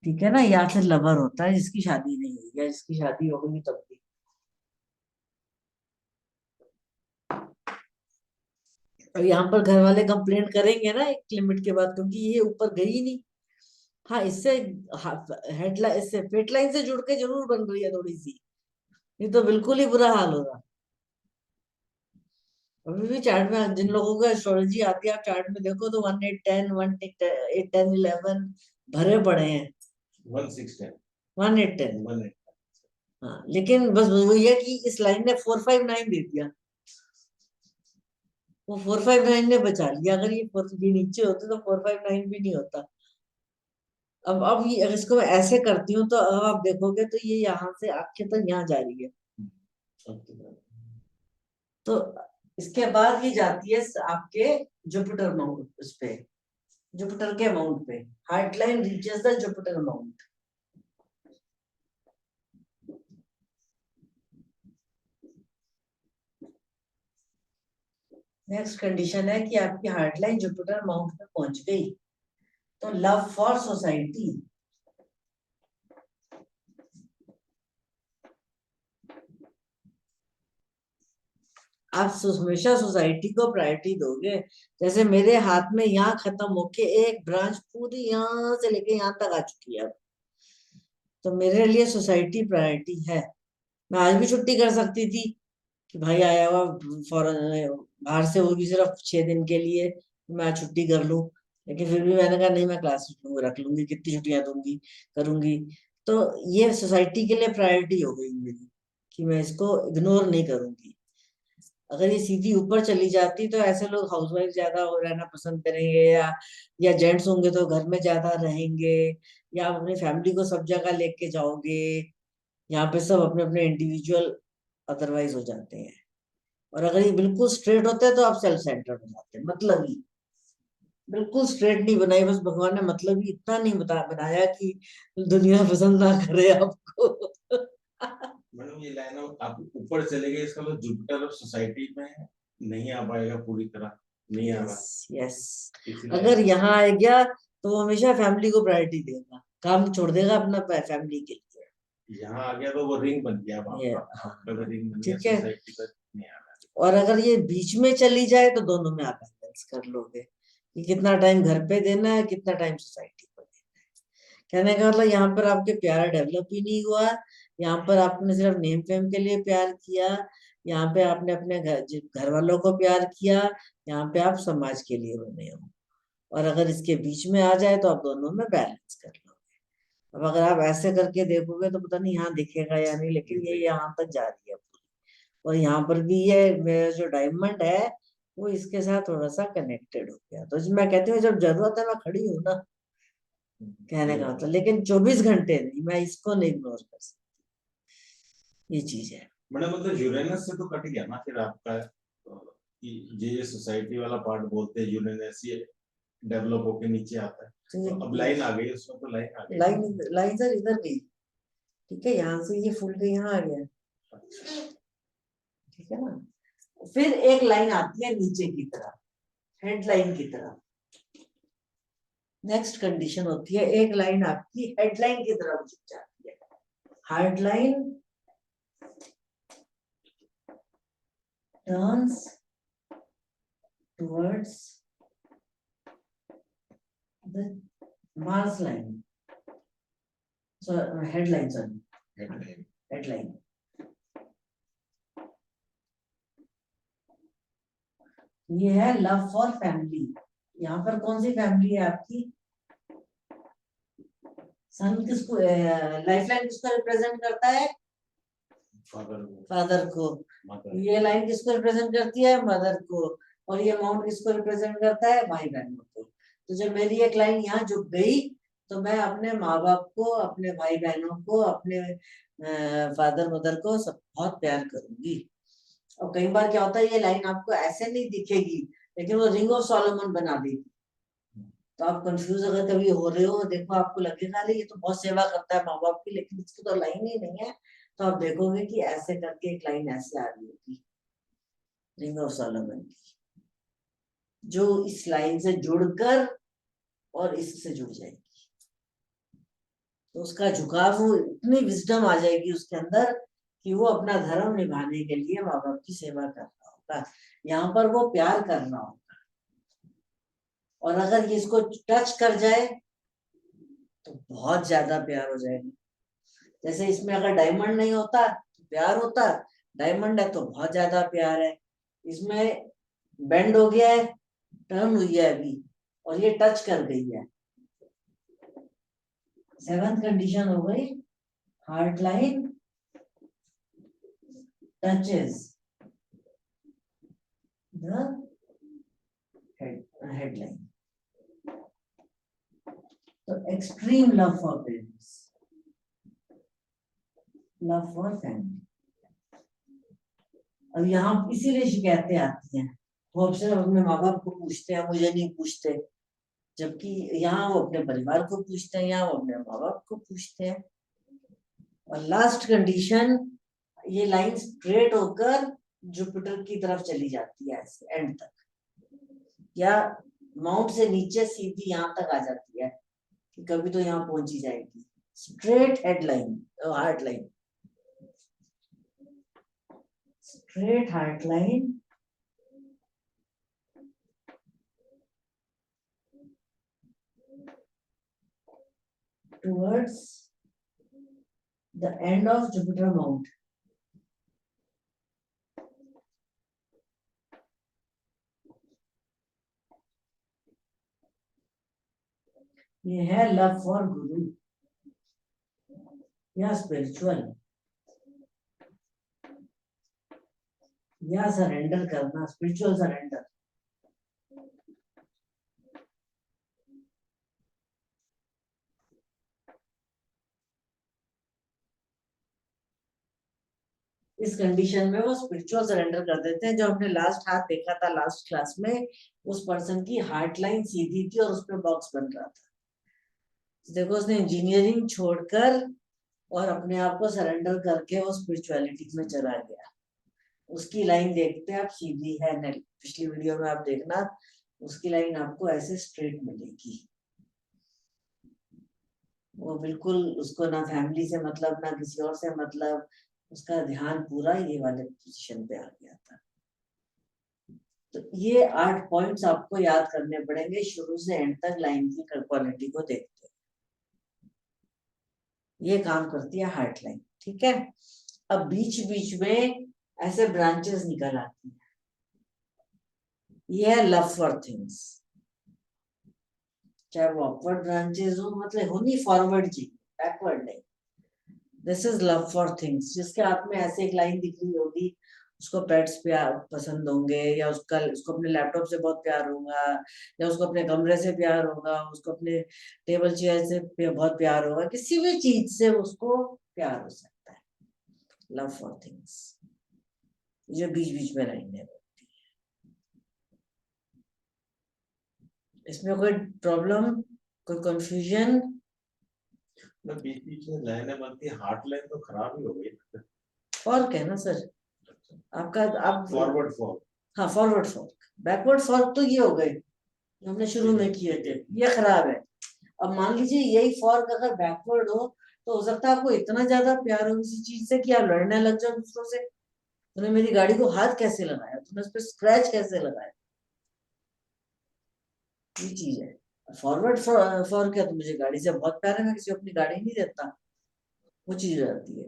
ठीक है ना, या फिर लवर होता है जिसकी शादी नहीं हुई या जिसकी शादी हो गई तब भी। और यहाँ पर घर वाले कंप्लेंट करेंगे ना एक लिमिट के बाद, क्योंकि ये ऊपर गई ही नहीं। हाँ, इससे हेडलाइन, इससे फेट लाइन से जुड़ के जरूर बन रही है थोड़ी सी, ये तो बिल्कुल ही बुरा हाल होगा। अभी भी चार्ट में जिन लोगों को एस्ट्रोलॉजी आती है, आप चार्ट में देखो तो 1 8 10 1 8 10 11 भरे पड़े हैं। 1 6 10 1 8 10। 1 8 हाँ, लेकिन बस वो ये कि इस लाइन ने 4 5 9 दे दिया, वो 4 5 9 ने बचा लिया। अगर ये नीचे होते तो 4 5 9 भी नहीं होता। अब ये अगर इसको मैं ऐसे करती हूँ तो अब आप देखोगे तो ये यहाँ से आके तक यहाँ जा रही है। तो इसके बाद ये जाती है आपके जुपिटर माउंट, उस पे जुपिटर के माउंट पे। Heart line reaches the Jupiter mount. Next condition है कि आपकी हार्ट लाइन जुपिटर माउंट पे पहुंच गई तो लव फॉर सोसाइटी, आप हमेशा सोसाइटी को प्रायोरिटी दोगे। जैसे मेरे हाथ में यहाँ खत्म होके एक ब्रांच पूरी यहाँ से लेके यहाँ तक आ चुकी है, तो मेरे लिए सोसाइटी प्रायोरिटी है। मैं आज भी छुट्टी कर सकती थी कि भाई आया हुआ फॉरेन बाहर से, वो भी सिर्फ 6 दिन के लिए, मैं आज छुट्टी कर लूं। लेकिन फिर भी मैंने कहा नहीं, मैं क्लास रख लूंगी, कितनी छुट्टियां दूंगी, करूंगी। तो ये सोसाइटी के लिए प्रायोरिटी हो गई मेरी कि मैं इसको इग्नोर नहीं करूंगी। अगर ये सीधी ऊपर चली जाती तो ऐसे लोग हाउसवाइफ ज्यादा हो रहना पसंद करेंगे, या जेंट्स होंगे तो घर में ज्यादा रहेंगे, या आप अपनी फैमिली को सब जगह लेके जाओगे। यहाँ पे सब अपने अपने इंडिविजुअल अदरवाइज हो जाते हैं। और अगर ये बिल्कुल स्ट्रेट होते हैं तो आप सेल्फ सेंटर्ड हो जाते हैं। मतलब ही बिल्कुल स्ट्रेट नहीं बनाई, बस भगवान ने मतलब ही इतना नहीं बनाया कि दुनिया पसंद ना करे आपको। मैडम ये लाइन आप ऊपर चले गए, इसका मतलब जुपिटर अब सोसाइटी में नहीं आ पाएगा पूरी तरह, नहीं आ रहा। यस, इसीलिए अगर यहाँ आ गया तो वो हमेशा फैमिली को प्रायोरिटी देगा, काम छोड़ देगा अपना फैमिली के लिए। यहाँ आ गया तो वो रिंग बन गया ये, आपका भी रिंग बन गया, ठीक है। सोसाइटी का नहीं आ रहा। और अगर ये बीच में चली जाए तो दोनों में आप बैलेंस कर लोगे कि कितना टाइम घर पे देना है, कितना टाइम सोसाइटी को देना है। कहने का मतलब यहाँ पर आपके प्यार डेवलप ही नहीं हुआ, यहाँ पर आपने सिर्फ नेम फेम के लिए प्यार किया, यहाँ पे आपने अपने घर वालों को प्यार किया, यहाँ पे आप समाज के लिए बने हो। और अगर इसके बीच में आ जाए तो आप दोनों में बैलेंस कर लोगे। अब अगर आप ऐसे करके देखोगे तो पता नहीं यहाँ दिखेगा या नहीं, लेकिन ये यहाँ तक जा रही है पूरी। और यहाँ पर भी ये मेरा जो डायमंड है वो इसके साथ थोड़ा सा कनेक्टेड हो गया। तो मैं कहती हूँ जब जरूरत है मैं खड़ी हूँ ना, कहने का मतलब। लेकिन 24 घंटे नहीं, मैं इसको नहीं इग्नोर कर सकती, ये चीज है। मैडम मतलब यूरेनस से तो कट गया ना फिर आपका, ये सोसाइटी वाला पार्ट बोलते हैं यूरेनस ये डेवलप होके नीचे आता है, तो अब लाइन आ गई उसमें, तो लाइन आ गई। लाइन सर इधर गई, ठीक है, यहाँ से ये फूल के यहाँ आ गया, ठीक है ना। फिर एक लाइन आती है नीचे की तरफ, हेडलाइन की तरफ। नेक्स्ट कंडीशन होती है एक लाइन आपकी हेडलाइन की तरफ झुक जाती है। Heart line turns towards the Mars line, headline, sorry headline. ये है लव फॉर फैमिली। यहाँ पर कौन सी फैमिली है आपकी? सन किसको, लाइफ लाइन किसको रिप्रेजेंट करता है? फादर को। ये लाइन किसको रिप्रेजेंट करती है? मदर को। और ये माउंट किसको रिप्रेजेंट करता है? भाई बहनों को। तो जब मेरी एक लाइन यहाँ झुक गई तो मैं अपने माँ बाप को, अपने भाई बहनों को, अपने फादर मदर को सब बहुत प्यार करूंगी। और कई बार क्या होता है ये लाइन आपको ऐसे नहीं दिखेगी, लेकिन वो रिंग ऑफ सोलोमन बना देगी। तो आप कंफ्यूज अगर कभी हो रहे हो, देखो आपको लगेगा अरे ये तो बहुत सेवा करता है माँ बाप की, लेकिन इसकी तो लाइन ही नहीं है, तो आप देखोगे कि ऐसे करके एक लाइन ऐसे आ रही होगी रिंग ऑफ सोलोमन की, जो इस लाइन से जुड़कर और इससे जुड़ जाएगी। तो उसका झुकाव, वो इतनी विजडम आ जाएगी उसके अंदर कि वो अपना धर्म निभाने के लिए माँ बाप की सेवा कर रहा होगा। यहाँ पर वो प्यार कर रहा होगा, और अगर ये इसको टच कर जाए तो बहुत ज्यादा प्यार हो जाएगा। जैसे इसमें अगर डायमंड नहीं होता तो प्यार होता, डायमंड है तो बहुत ज्यादा प्यार है। इसमें बेंड हो गया है, टर्न हुई है अभी, और ये टच कर गई है। 7th कंडीशन हो गई, heart line touches the headline. तो extreme love for parents, love for family. अब यहाँ इसीलिए शिकायतें आती हैं, वो अक्सर अपने माँ बाप को पूछते हैं, मुझे नहीं पूछते, जबकि यहाँ वो अपने परिवार को पूछते हैं, यहाँ वो अपने माँ बाप को पूछते हैं। और लास्ट कंडीशन, ये लाइन स्ट्रेट होकर जुपिटर की तरफ चली जाती है ऐसे एंड तक, या माउंट से नीचे सीधी यहाँ तक आ जाती है कि कभी तो यहाँ पहुंची जाएगी। Straight headline, heart line, straight heart line towards the end of Jupiter Mount. ये है लव फॉर गुरु या स्पिरिचुअल, या सरेंडर करना, स्पिरिचुअल सरेंडर। इस कंडीशन में वो स्पिरिचुअल सरेंडर कर देते हैं। जो हमने लास्ट हाथ देखा था लास्ट क्लास में, उस पर्सन की हार्ट लाइन सीधी थी और उसमें बॉक्स बन रहा था। तो देखो उसने इंजीनियरिंग छोड़कर और अपने आप को सरेंडर करके वो स्पिरिचुअलिटी में चला गया। उसकी लाइन देखते हैं आप, सीधी है, पिछली वीडियो में आप देखना, उसकी लाइन आपको ऐसे स्ट्रेट मिलेगी। वो बिल्कुल, उसको ना फैमिली से मतलब, ना किसी और से मतलब, उसका ध्यान पूरा ये वाले पोजीशन पे आ गया था। तो ये 8 पॉइंट्स आपको याद करने पड़ेंगे शुरू से एंड तक लाइन की क्वालिटी को देखते हैं। ये काम करती है हार्ट लाइन, ठीक है। अब बीच बीच में ऐसे ब्रांचेस निकल आती हैं, ये है लव फॉर थिंग्स। चाहे वो अपवर्ड ब्रांचेस हो, मतलब होनी फॉरवर्ड जी, बैकवर्ड नहीं। This is love for things. जिसके हाथ में ऐसे एक लाइन दिख रही होगी, उसको पेट्स प्यार पसंद होंगे, या उसको अपने लैपटॉप से बहुत प्यार होगा, या उसको अपने कमरे से प्यार होगा, उसको अपने टेबल चेयर से बहुत प्यार होगा, किसी भी चीज से उसको प्यार हो सकता है। लव फॉर थिंग्स, जो बीच बीच में लाइनें होती है। इसमें कोई प्रॉब्लम, कोई कंफ्यूजन? बीच बीच में लाइनें बनती है, हार्ट लाइन तो खराब ही हो गई। फॉर्क है ना सर आपका, आप फॉरवर्ड फॉर्क, हाँ फॉरवर्ड फॉर्क। बैकवर्ड फॉर्क तो ये हो गए जो हमने शुरू में किए थे, ये खराब है। अब मान लीजिए यही फॉर्क अगर बैकवर्ड हो, तो हो सकता है आपको इतना ज्यादा प्यार हो किसी चीज से कि आप लड़ने लग जाओ दूसरों से। तूने मेरी गाड़ी को हाथ कैसे लगाया, तूने उस पर स्क्रैच कैसे लगाया, ये चीज है। फॉरवर्ड फॉर्क है तो मुझे गाड़ी से बहुत प्यार है, मैं किसी को अपनी गाड़ी नहीं देता, वो चीज रहती है।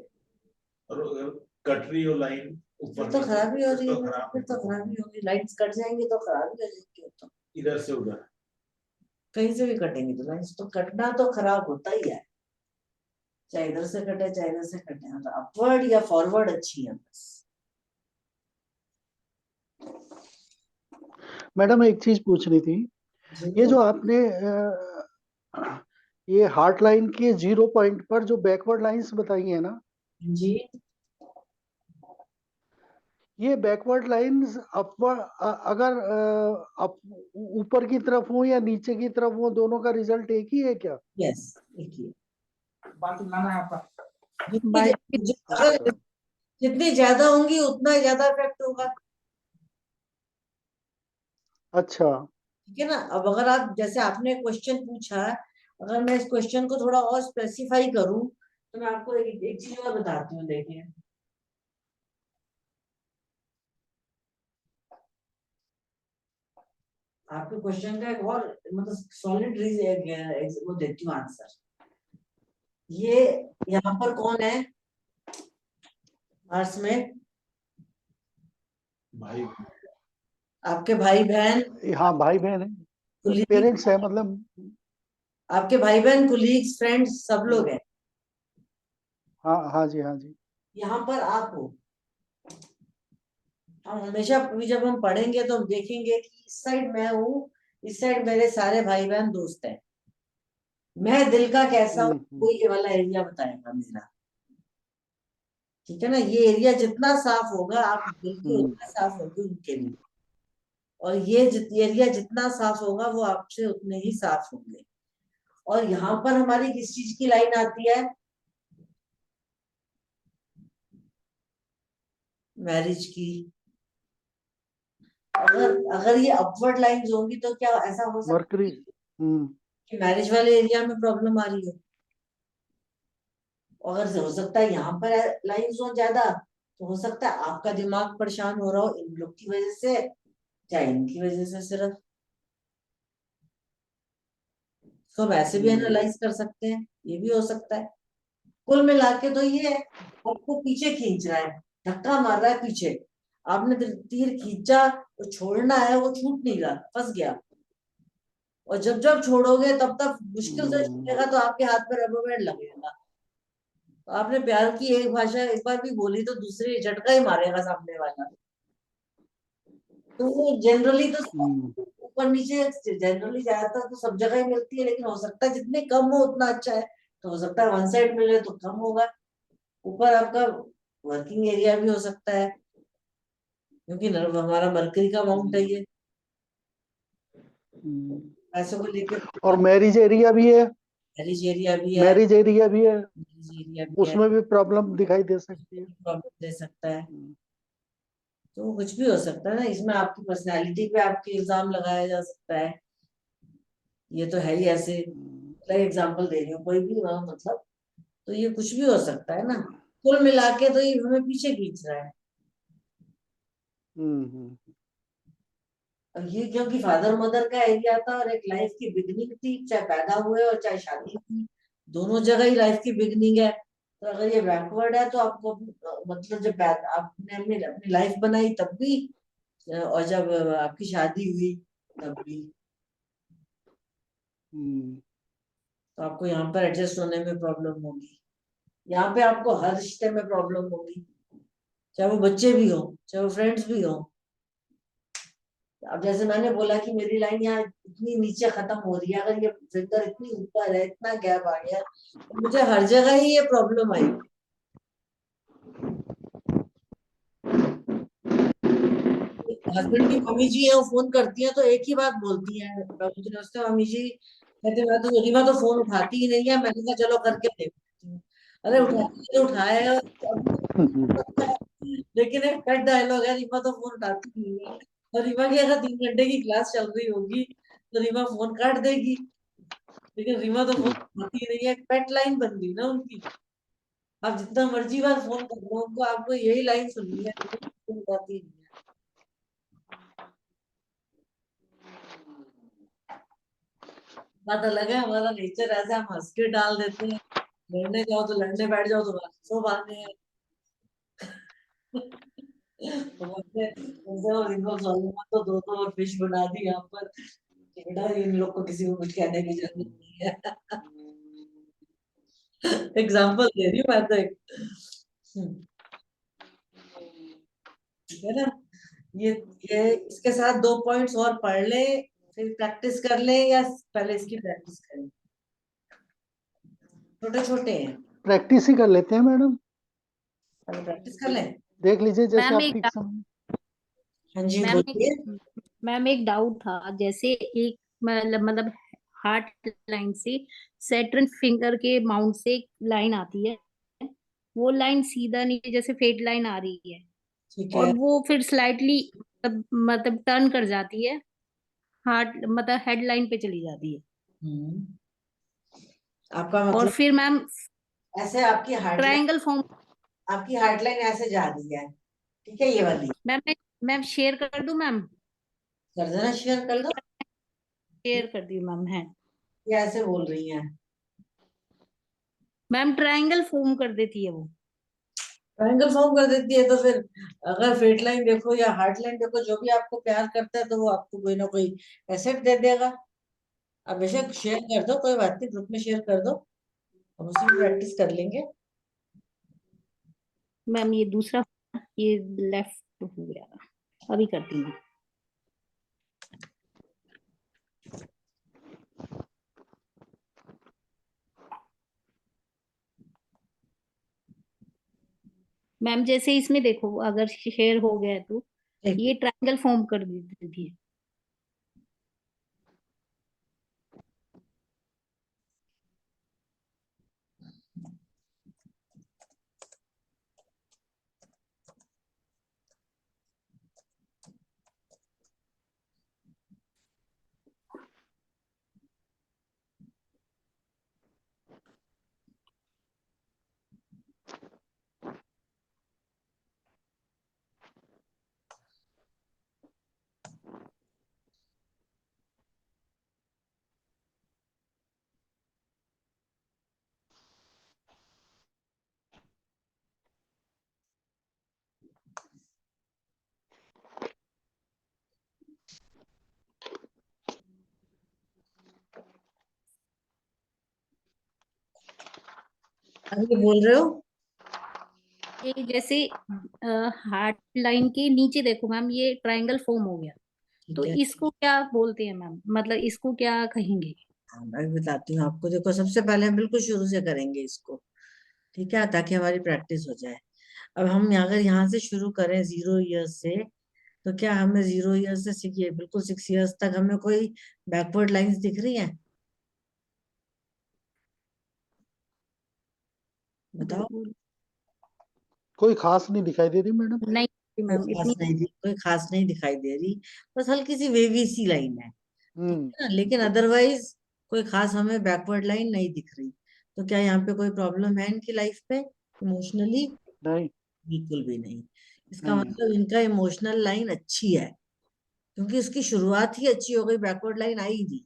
और कट रही हो लाइन फिर ऊपर तो खराबी हो रही है, खराब फिर तो खराबी होगी, लाइन्स कट जाएंगी तो खराबी हो जाएगी। तो इधर से उधर कहीं से भी कटेंगी तो लाइन्स तो कटना तो खराब होता ही है, चाहे इधर से कटे चाहे इधर से कटे। मतलब अपवर्ड या फॉरवर्ड अच्छी है बस। मैडम एक चीज पूछ रही थी, ये जो आपने ये हार्ट लाइन के 0 पॉइंट पर जो बैकवर्ड लाइंस बताई है ना जी, ये बैकवर्ड लाइंस अपवर्ड, अगर ऊपर की तरफ हो या नीचे की तरफ हो, दोनों का रिजल्ट एक ही है क्या? यस, देखिए बाल्टी लाना है आपका। जितनी अगर अच्छा। जितनी ज्यादा होंगी उतना ही ज्यादा इफेक्ट होगा, अच्छा। ठीक है ना। अब अगर आप जैसे आपने क्वेश्चन पूछा, अगर मैं इस क्वेश्चन को थोड़ा और स्पेसिफाई करूं तो मैं आपको एक चीज और बताती हूँ, देखिए। आपके क्वेश्चन का एक और मतलब सॉलिड वो देती हूँ आंसर। ये यहाँ पर कौन है आर्ट्स में? भाई आपके भाई बहन, हाँ, भाई बहन है, कुलीग, पेरेंट्स है मतलब। आपके भाई बहन, कुलीग्स, फ्रेंड्स, सब लोग हैं। हाँ हाँ जी, हाँ जी। यहाँ पर आप हो। हम हमेशा अभी जब हम पढ़ेंगे तो हम देखेंगे कि इस साइड मैं हूँ, इस साइड मेरे सारे भाई बहन दोस्त हैं। मैं दिल का कैसा हूँ, कोई ये वाला एरिया बताएगा मेरा, ठीक है ना। ये एरिया जितना साफ होगा, आप दिल के उतना साफ होगे उनके लिए, और ये एरिया जितना साफ होगा वो आपसे उतने ही साफ होंगे। और यहाँ पर हमारी किस चीज की लाइन आती है? मैरिज की। अगर ये अपवर्ड लाइंस होंगी तो क्या ऐसा हो सकता मरकरी। है कि मैरिज वाले एरिया में प्रॉब्लम आ रही हो? अगर हो सकता है यहाँ पर लाइंस हो ज्यादा, तो हो सकता है आपका दिमाग परेशान हो रहा हो इन लोग की वजह से, चाहे इनकी वजह से सिर्फ। तो हम ऐसे भी एनालाइज कर सकते हैं, ये भी हो सकता है। कुल मिला के तो ये है, आपको पीछे खींच रहा है, धक्का मार रहा है पीछे। आपने तीर खींचा तो छोड़ना है, वो छूट नहीं रहा, फंस गया। और जब जब छोड़ोगे तब तक मुश्किल से छूटेगा, तो आपके हाथ में रबर बैंड लगेगा। तो आपने प्यार की एक भाषा एक बार भी बोली तो दूसरी झटका ही मारेगा सामने वाला। तो वो जनरली तो ऊपर नीचे जनरली ज्यादातर तो सब जगह ही मिलती है, लेकिन हो सकता है जितने कम हो उतना अच्छा है। तो हो सकता है वन साइड मिले तो कम होगा, ऊपर आपका वर्किंग एरिया भी हो सकता है, क्योंकि हमारा मरकरी का माउंट है ये, पैसों को लेके। और मैरिज एरिया भी है, मैरिज एरिया भी है, मैरिज एरिया भी है, मैरिज एरिया भी है, उसमें भी प्रॉब्लम दिखाई दे सकती है। प्रॉब्लम दे सकता है। तो वो कुछ भी हो सकता है ना, इसमें आपकी पर्सनैलिटी पे आपके इल्जाम लगाया जा सकता है। ये तो है ही ऐसे, एग्जाम्पल दे रही हूँ, कोई भी ना मतलब। तो ये कुछ भी हो सकता है ना। कुल मिला के तो ये हमें पीछे खींच रहा है। अब ये क्योंकि फादर मदर का एरिया था और एक लाइफ की बिगनिंग थी, चाहे पैदा हुए और चाहे शादी की, दोनों जगह ही लाइफ की बिगनिंग है। तो अगर ये बैकवर्ड है तो आपको मतलब जब आपने अपनी अपनी लाइफ बनाई तब भी, और जब आपकी शादी हुई तब भी, तो आपको यहाँ पर एडजस्ट होने में प्रॉब्लम होगी। यहाँ पे आपको हर रिश्ते में प्रॉब्लम होगी, चाहे वो बच्चे भी हो, चाहे वो फ्रेंड्स भी हो। अब जैसे मैंने बोला कि मेरी लाइन यहाँ इतनी नीचे खत्म हो रही है, अगर ये फिंगर इतनी ऊपर है, इतना गैप आ गया, तो मुझे हर जगह ही ये प्रॉब्लम आई। हस्बैंड की मम्मी जी है, वो फोन करती है तो एक ही बात बोलती है, मुझे नमस्ते मम्मी जी, कहते मैं तो रीमा तो फोन उठाती ही नहीं है। मैंने कहा चलो करके देखती हूँ। अरे उठाती है, उठाया, लेकिन एक पेट डायलॉग है, रीमा तो फोन उठाती नहीं है। और रीमा की अगर 3 घंटे की क्लास चल रही होगी तो रीमा फोन काट देगी, लेकिन रीमा तो फोन उठाती नहीं है, पेट लाइन बन गई ना उनकी। आप जितना मर्जी बार फोन कर लो उनको, आपको यही लाइन सुननी है, रीमा फोन उठाती नहीं है। बात अलग है, हमारा नेचर ऐसा, हम हंस के डाल देते हैं। लड़ने जाओ तो लड़ने बैठ जाओ तो सो भागने हैं। तो बोलते हैं, और इनको सोलमन तो दो और फिश बना दी यहाँ पर, कि बेटा इन लोग को किसी को कुछ कहने की जरूरत नहीं है। एग्जाम्पल दे रही हूँ मैं तो एक, ठीक है ना। ये ये इसके साथ 2 पॉइंट्स और पढ़ ले, फिर प्रैक्टिस कर ले, या पहले इसकी प्रैक्टिस करें? छोटे छोटे हैं, प्रैक्टिस ही कर लेते हैं मैडम, पहले प्रैक्टिस कर लें। देख लीजिए जैसे मैम आप एक ठीक समझ। हाँ जी मैम बोलिए। मैम एक डाउट था, जैसे एक मतलब हार्ट लाइन से सैटर्न फिंगर के माउंट से एक लाइन आती है, वो लाइन सीधा नहीं, जैसे फेट लाइन आ रही है, ठीक और है। वो फिर स्लाइटली मतलब टर्न कर जाती है, हार्ट मतलब हेड लाइन पे चली जाती है, हम्म, आपका और मतलब फिर मैम ऐसे ट्रायंगल फॉर्म। आपकी हार्टलाइन ऐसे जा रही है, ठीक है, ये वाली। मैम शेयर कर दूं मैम? कर देना, शेयर कर दो। शेयर कर दी मैम है। ये ऐसे बोल रही हैं। मैम ट्रायंगल फॉर्म कर देती है वो। ट्रायंगल फॉर्म कर देती है, तो फिर अगर फेट लाइन देखो या हार्ट लाइन देखो, जो भी आपको प्यार करता है तो वो आपको कोई ना कोई एसेट दे देगा। अब बेशक शेयर कर दो, कोई बात नहीं, ग्रुप में शेयर कर दो, हम उसी में प्रैक्टिस कर लेंगे। मैम ये दूसरा, ये लेफ्ट हो गया, अभी करती हूँ। मैम जैसे इसमें देखो, अगर शेयर हो गया है तो ठीक। ये ट्रायंगल फॉर्म कर देती थी। अब ये बोल रहे हो। ये जैसे हार्ट लाइन के नीचे देखो मैम, ये ट्रायंगल फॉर्म हो गया, तो ठीक है, इसको क्या बोलते हैं मैम, मतलब इसको क्या कहेंगे? हाँ, मैं भी बताती हूँ आपको। देखो, सबसे पहले हम बिल्कुल शुरू से करेंगे इसको, ठीक है, ताकि हमारी प्रैक्टिस हो जाए। अब हम अगर यहाँ से शुरू करें 0 ईयर्स से, तो क्या हमें 0 ईयर्स से सीखिए बिल्कुल 6 ईयर्स तक हमें कोई बैकवर्ड लाइंस दिख रही हैं? बताओ। कोई खास नहीं दिखाई दे रही मैडम। नहीं मैम इतनी। कोई खास नहीं दिखाई दे रही, बस हल्की सी वेवी सी लाइन है, ठीक हम्म। है ना, लेकिन अदरवाइज कोई खास हमें बैकवर्ड लाइन नहीं दिख रही। तो क्या यहाँ पे कोई प्रॉब्लम है इनकी लाइफ पे इमोशनली? नहीं। बिल्कुल भी नहीं। इसका नहीं। मतलब इनका इमोशनल लाइन अच्छी है, क्योंकि उसकी शुरुआत ही अच्छी हो गई, बैकवर्ड लाइन आई नहीं।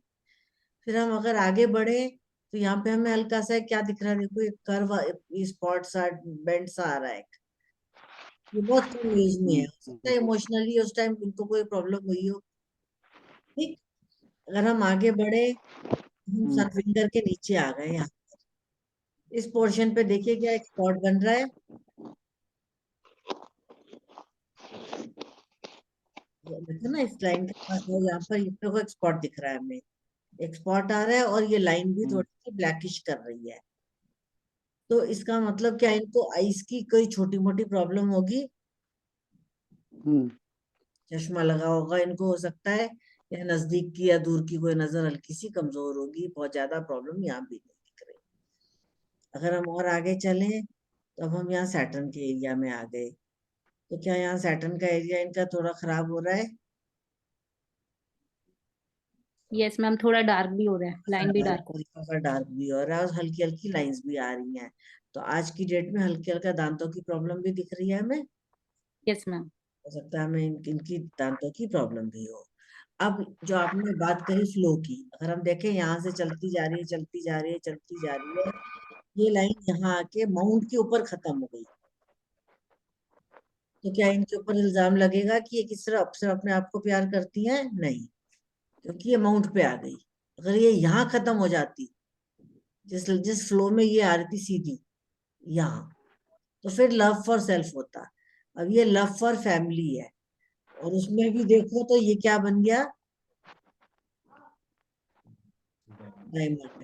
फिर हम अगर आगे बढ़े, तो यहाँ पे हमें हल्का सा क्या दिख रहा है, देखो ये कर्व, स्पॉट सा बेंड सा आ रहा है। ये बहुत कम एज में है, हो सकता है इमोशनली उस टाइम उनको कोई प्रॉब्लम हुई हो। ठीक। अगर हम आगे बढ़े, हम हम्म। सन फिंगर के नीचे आ गए यहाँ, इस पोर्शन पे देखिए क्या एक स्पॉट बन रहा है। देखो ना, इस लाइन के पास वो यहाँ पर ये पे एक स्पॉट दिख रहा है हमें, एक स्पॉट आ रहा है, और ये लाइन भी हम्म। थोड़ी सी ब्लैकिश कर रही है। तो इसका मतलब क्या, इनको आईज की कोई छोटी मोटी प्रॉब्लम होगी, हम्म। चश्मा लगा होगा इनको, हो सकता है, या नजदीक की या दूर की कोई नजर हल्की सी कमजोर होगी, बहुत ज्यादा प्रॉब्लम यहाँ भी नहीं दिख रही। अगर हम और आगे चलें, तो अब हम यहाँ सैटर्न के एरिया में आ गए। तो क्या यहाँ सैटर्न का एरिया इनका थोड़ा खराब हो रहा है? यस मैम, थोड़ा डार्क भी हो रहा है, लाइन भी डार्क हो हल्का सा डार्क भी हो रहा है, और हल्की हल्की लाइंस भी आ रही हैं। तो आज की डेट में हल्के हल्का दांतों की प्रॉब्लम भी दिख रही है हमें। रही है। Yes ma'am. हो सकता है हमें इनकी दांतों की प्रॉब्लम भी हो। अब जो आपने बात करी फ्लो की, अगर हम देखें यहाँ से चलती जा रही है, चलती जा रही है, चलती जा रही है, ये लाइन यहाँ आके माउंट के ऊपर खत्म हो गई। तो क्या इनके ऊपर इल्जाम लगेगा कि ये किस तरह सिर्फ अपने आप को प्यार करती हैं? नहीं, क्योंकि ये माउंट पे आ गई। अगर ये यहाँ खत्म हो जाती, जिस जिस फ्लो में ये आ रही थी सीधी यहाँ, तो फिर लव फॉर सेल्फ होता। अब ये लव फॉर फैमिली है, और उसमें भी देखो तो ये क्या बन गया, डायमंड।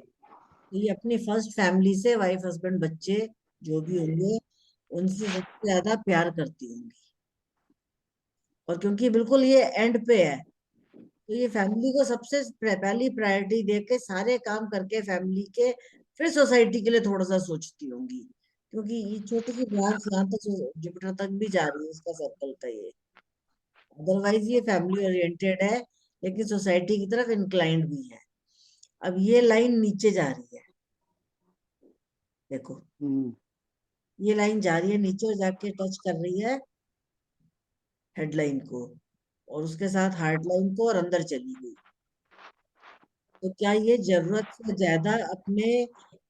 तो ये अपनी फर्स्ट फैमिली से, वाइफ हस्बैंड बच्चे जो भी होंगे, उनसे सबसे ज्यादा प्यार करती होंगी। और क्योंकि बिल्कुल ये एंड पे है, तो ये फैमिली को सबसे पहली प्रायोरिटी दे के सारे काम करके फैमिली के, फिर सोसाइटी के लिए थोड़ा सा सोचती होंगी, क्योंकि ये छोटी सी ब्रांच यहाँ तक जुपिटर तक भी जा रही है इसका सर्कल का ये। अदरवाइज ये फैमिली ओरिएंटेड है, लेकिन सोसाइटी की तरफ इंक्लाइंड भी है। अब ये लाइन नीचे जा रही है, देखो ये लाइन जा रही है नीचे और जाके टच कर रही है हेडलाइन को, और उसके साथ हार्ट लाइन को, और अंदर चली गई। तो क्या ये जरूरत से ज्यादा अपने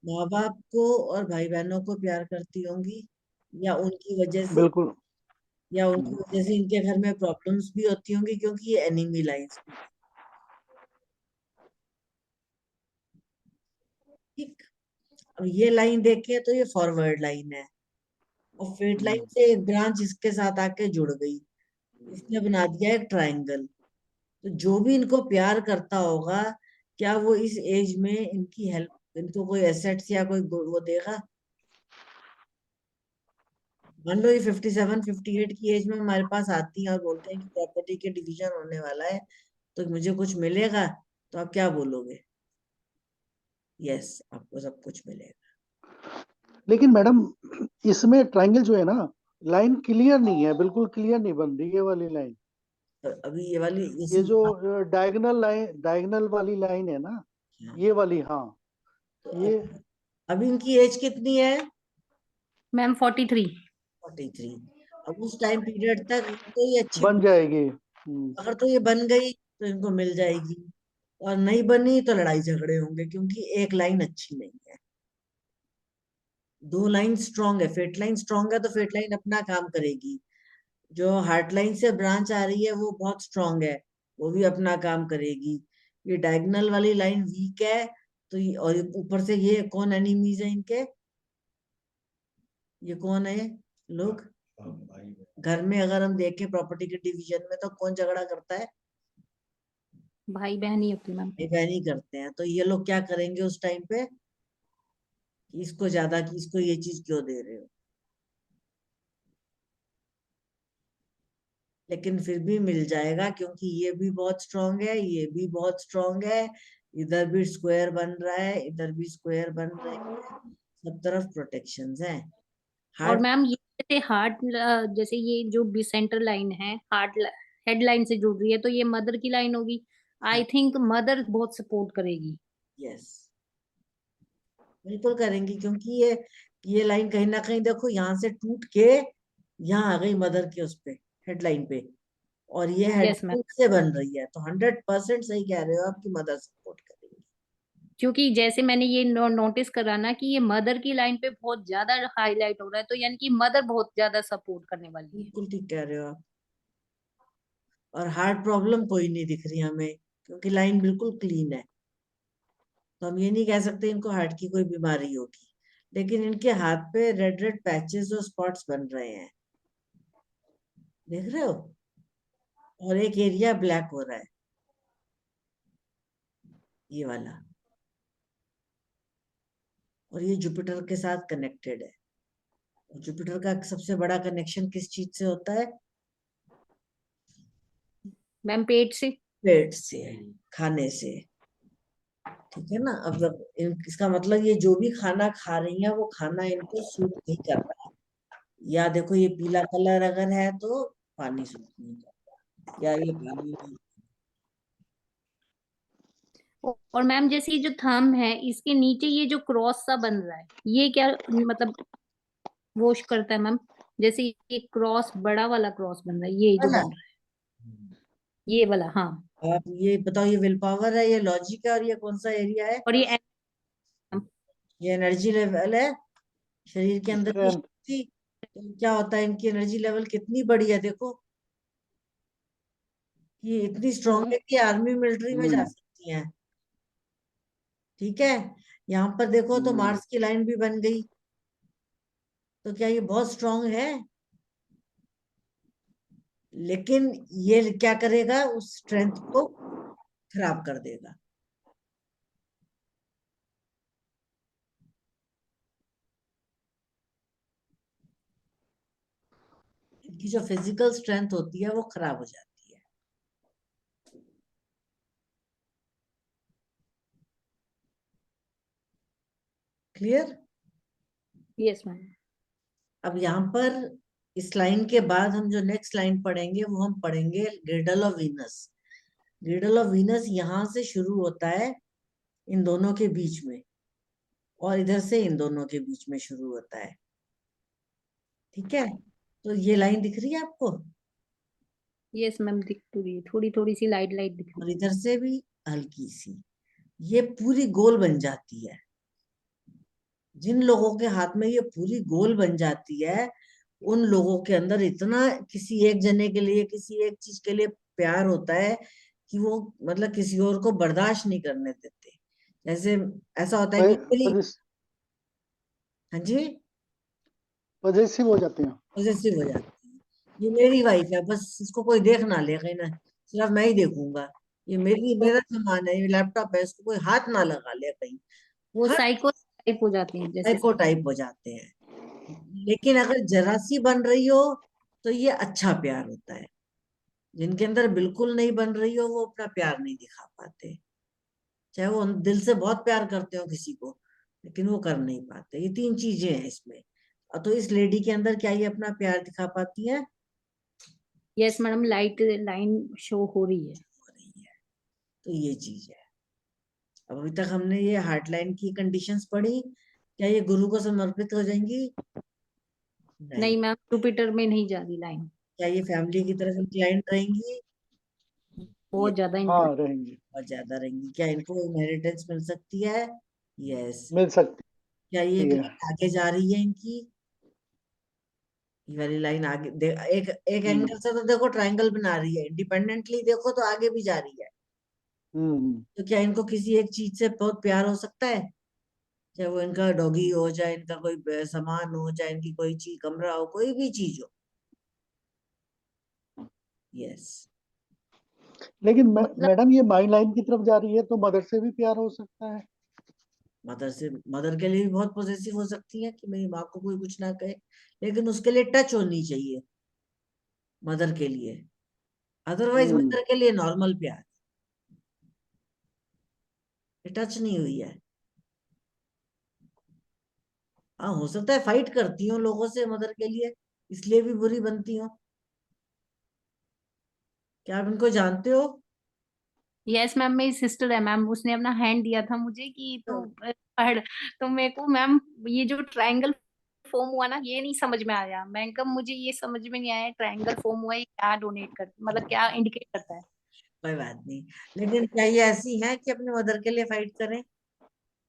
माँ बाप को और भाई बहनों को प्यार करती होंगी, या उनकी वजह से, बिल्कुल। या उनकी वजह से इनके घर में प्रॉब्लम्स भी होती होंगी, क्योंकि ये एनिमी लाइंस भी है। ठीक। अब ये लाइन देखे तो ये फॉरवर्ड लाइन है, और फेट लाइन से एक ब्रांच इसके साथ आके जुड़ गई, इसने बना दिया एक ट्रायंगल। तो जो भी इनको प्यार करता होगा, क्या वो इस एज में इनकी हेल्प, इनको कोई एसेट्स या कोई वो देगा? मान लो ये 57-58 की एज में हमारे पास आती है और बोलते हैं कि प्रॉपर्टी के डिवीजन होने वाला है, तो मुझे कुछ मिलेगा, तो आप क्या बोलोगे? यस, आपको सब कुछ मिलेगा। लेकिन मैडम इसमें ट्रायंगल जो है ना, लाइन क्लियर नहीं है, बिल्कुल क्लियर नहीं बन रही ये वाली लाइन। तो अभी ये वाली ये जो डायगोनल वाली लाइन है ना, ये वाली, हाँ तो ये अभी इनकी एज कितनी है? मैम 43। 43। अब उस टाइम पीरियड तक तो ये अच्छी, बन जाएगी। अगर तो ये बन गई तो इनको मिल जाएगी, और नहीं बनी तो लड़ाई झगड़े होंगे, क्योंकि एक लाइन अच्छी नहीं है। दो लाइन स्ट्रांग है, फेट लाइन स्ट्रांग है तो फेट लाइन अपना काम करेगी। जो हार्ट लाइन से ब्रांच आ रही है वो बहुत स्ट्रांग है, वो भी अपना काम करेगी। ये डायगोनल वाली लाइन वीक है, तो और ऊपर से ये कौन एनिमीज है इनके? ये कौन है लोग? घर में अगर हम देखें प्रॉपर्टी के डिवीजन में, तो कौन झगड़ा करता है? भाई बहन ही होती मैम। भाई बहन ही करते हैं। तो ये लोग क्या करेंगे उस टाइम पे, कि इसको ज्यादा, कि इसको ये चीज क्यों दे रहे हो? लेकिन फिर भी मिल जाएगा, क्योंकि ये भी बहुत स्ट्रांग है, ये भी बहुत स्ट्रांग है, इधर भी स्क्वायर बन रहा है, इधर भी स्क्वायर बन रहे हैं, सब तरफ प्रोटेक्शंस हैं। और हार्ट, मैम ये जैसे हार्ट, जैसे ये जो भी सेंटर लाइन है हार्ट हेड लाइन से जुड़ रही है, तो ये मदर की लाइन होगी। आई थिंक मदर बहुत सपोर्ट करेगी। यस, बिल्कुल करेंगी, क्योंकि ये लाइन कहीं ना कहीं देखो यहाँ से टूट के यहाँ आ गई मदर के उस पे, हेडलाइन पे, और ये यस मैम। हेडलाइन से बन रही है, तो 100% सही कह रहे हो, आपकी मदर सपोर्ट करेगी। क्योंकि जैसे मैंने ये नोटिस करा ना कि ये मदर की लाइन पे बहुत ज्यादा हाईलाइट हो रहा है, तो यानी कि मदर बहुत ज्यादा सपोर्ट करने वाली है। बिल्कुल ठीक कह रहे हो आप। और हार्ट प्रॉब्लम कोई नहीं दिख रही हमें, क्योंकि लाइन बिल्कुल क्लीन है। तो हम ये नहीं कह सकते इनको हार्ट की कोई बीमारी होगी, लेकिन इनके हाथ पे रेड रेड पैचेस और स्पॉट्स बन रहे हैं, देख रहे हो? और एक एरिया ब्लैक हो रहा है, ये वाला, और ये जुपिटर के साथ कनेक्टेड है। और जुपिटर का सबसे बड़ा कनेक्शन किस चीज से होता है? मैम पेट से। पेट से, खाने से। ठीक है ना? अब इसका मतलब ये जो भी खाना खा रही है वो खाना इनको सूट नहीं कर रहा है। या देखो ये पीला कलर अगर है तो पानी सूट नहीं कर रहा, या ये पानी नहीं। और मैम जैसे ये जो थंब है इसके नीचे ये जो क्रॉस सा बन रहा है, ये क्या मतलब वॉश करता है मैम? जैसे ये क्रॉस, बड़ा वाला क्रॉस बन रहा है, ये जो वाला, बन रहा है, ये वाला, हाँ। आप ये बताओ, ये विल पावर है, ये लॉजिक है, और ये कौन सा एरिया है? और ये ये एनर्जी लेवल है, शरीर के अंदर की स्ट्रेंथ। शक्ति। तो क्या होता है, इनकी एनर्जी लेवल कितनी बड़ी है देखो, ये इतनी स्ट्रांग है कि आर्मी मिलिट्री में जा सकती हैं। ठीक है, यहाँ पर देखो तो मार्स की लाइन भी बन गई, तो क्या ये बहुत स्ट्रांग है? लेकिन ये क्या करेगा, उस स्ट्रेंथ को खराब कर देगा। इनकी जो फिजिकल स्ट्रेंथ होती है वो खराब हो जाती है। क्लियर? Yes ma'am. अब यहाँ पर इस लाइन के बाद हम जो नेक्स्ट लाइन पढ़ेंगे वो हम पढ़ेंगे ग्रिडल ऑफ वीनस। ग्रिडल ऑफ वीनस यहाँ से शुरू होता है इन दोनों के बीच में, और इधर से इन दोनों के बीच में शुरू होता है। ठीक है, तो ये लाइन दिख रही है आपको? यस मैम, दिख तो रही है, थोड़ी थोड़ी सी लाइट लाइट दिख और रही इधर से भी हल्की सी, ये पूरी गोल बन जाती है। जिन लोगों के हाथ में ये पूरी गोल बन जाती है, उन लोगों के अंदर इतना किसी एक जने के लिए, किसी एक चीज के लिए प्यार होता है कि वो मतलब किसी और को बर्दाश्त नहीं करने देते। जैसे ऐसा होता है कि मेरी, हाँ जी, पॉजिटिव हो जाते हैं। पॉजेसिव हो जाती है। ये मेरी वाइफ है, बस इसको कोई देख ना ले कहीं ना, सिर्फ मैं ही देखूंगा। ये मेरा सामान है, ये लैपटॉप है, इसको कोई हाथ ना लगा ले कहीं। वो हर साइको टाइप हो जाते हैं जैसे। साइको टाइप हो जाते हैं। लेकिन अगर जरा सी बन रही हो तो ये अच्छा प्यार होता है। जिनके अंदर बिल्कुल नहीं बन रही हो वो अपना प्यार नहीं दिखा पाते, चाहे वो दिल से बहुत प्यार करते हो किसी को, लेकिन वो कर नहीं पाते। ये तीन चीजें हैं इसमें। और तो इस लेडी के अंदर क्या ये अपना प्यार दिखा पाती है? Yes madam, light line show हो रही है। हो रही है। तो ये चीज है। अब अभी तक हमने ये हार्ट लाइन की कंडीशंस पढ़ी, क्या ये गुरु को समर्पित हो जाएंगी? नहीं। नहीं मैम, जुपिटर में नहीं जा रही लाइन। क्या ये फैमिली की तरफ इंक्लाइंड रहेंगी? ये बहुत ज्यादा हाँ रहेंगे, बहुत ज्यादा रहेंगी। क्या इनको इनहेरिटेंस मिल सकती है? यस। मिल सकती क्या ये है। आगे जा रही है इनकी? ये वाली लाइन आगे एक एक एंगल से तो देखो ट्रायंगल बना रही है, इंडिपेंडेंटली देखो तो आगे भी जा रही है। हम्म। तो क्या इनको किसी एक चीज से बहुत प्यार हो सकता है? चाहे वो इनका डॉगी हो, चाहे इनका कोई सामान हो, चाहे इनकी कोई चीज, कमरा हो, कोई भी चीज हो। यस। लेकिन मतलब मैडम ये माई लाइन की तरफ जा रही है तो मदर से भी प्यार हो सकता है। मदर के लिए भी बहुत पॉजेसिव हो सकती है कि मेरी माँ को कोई कुछ ना कहे, लेकिन उसके लिए टच होनी चाहिए मदर के लिए। अदरवाइज हम्म। मदर के लिए नॉर्मल प्यार, टच नहीं हुई है। हाँ, हो सकता है फाइट करती हूँ लोगों से मदर के लिए, इसलिए भी बुरी बनती हूँ। क्या आप इनको जानते हो? यस मैम, मेरी सिस्टर है मैम, उसने अपना हैंड दिया था मुझे कि तू तो पढ़। तो मेरे को मैम ये जो ट्रायंगल फॉर्म हुआ ना, ये नहीं समझ में आया। मैं कब, मुझे ये समझ में नहीं आया ट्रायंगल फॉर्म हुआ, ये क्या डोनेट कर, मतलब क्या इंडिकेट करता है। कोई बात नहीं, लेकिन क्या ये ऐसी है कि अपने मदर के लिए फाइट करें?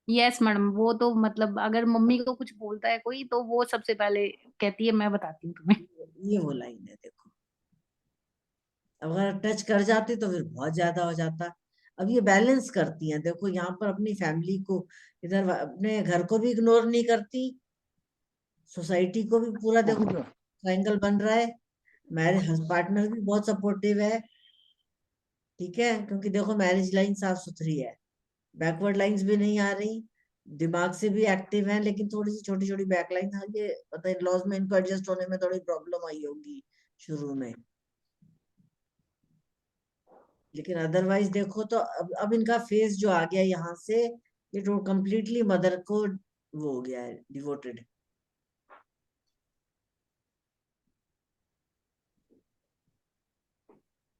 यस मैडम, वो तो मतलब अगर मम्मी को कुछ बोलता है कोई, तो वो सबसे पहले कहती है मैं बताती हूँ तुम्हें। ये वो लाइन है देखो। अगर टच कर जाती तो फिर बहुत ज्यादा हो जाता। अब ये बैलेंस करती हैं, देखो यहाँ पर अपनी फैमिली को, इधर अपने घर को भी इग्नोर नहीं करती, सोसाइटी को भी पूरा देखो ओके। ट्रायंगल बन रहा है। मैरिज पार्टनर भी बहुत सपोर्टिव है। ठीक है, क्योंकि देखो मैरिज लाइन साफ सुथरी है, बैकवर्ड लाइंस भी नहीं आ रही, दिमाग से भी एक्टिव है, लेकिन थोड़ी सी छोटी छोटी बैक लाइन आ, ये पता है लॉज में इनको एडजस्ट होने में थोड़ी प्रॉब्लम आई होगी शुरू में। लेकिन अदरवाइज देखो तो अब इनका फेस जो आ गया यहाँ से, ये तो कम्प्लीटली मदर को वो हो गया है, डिवोटेड।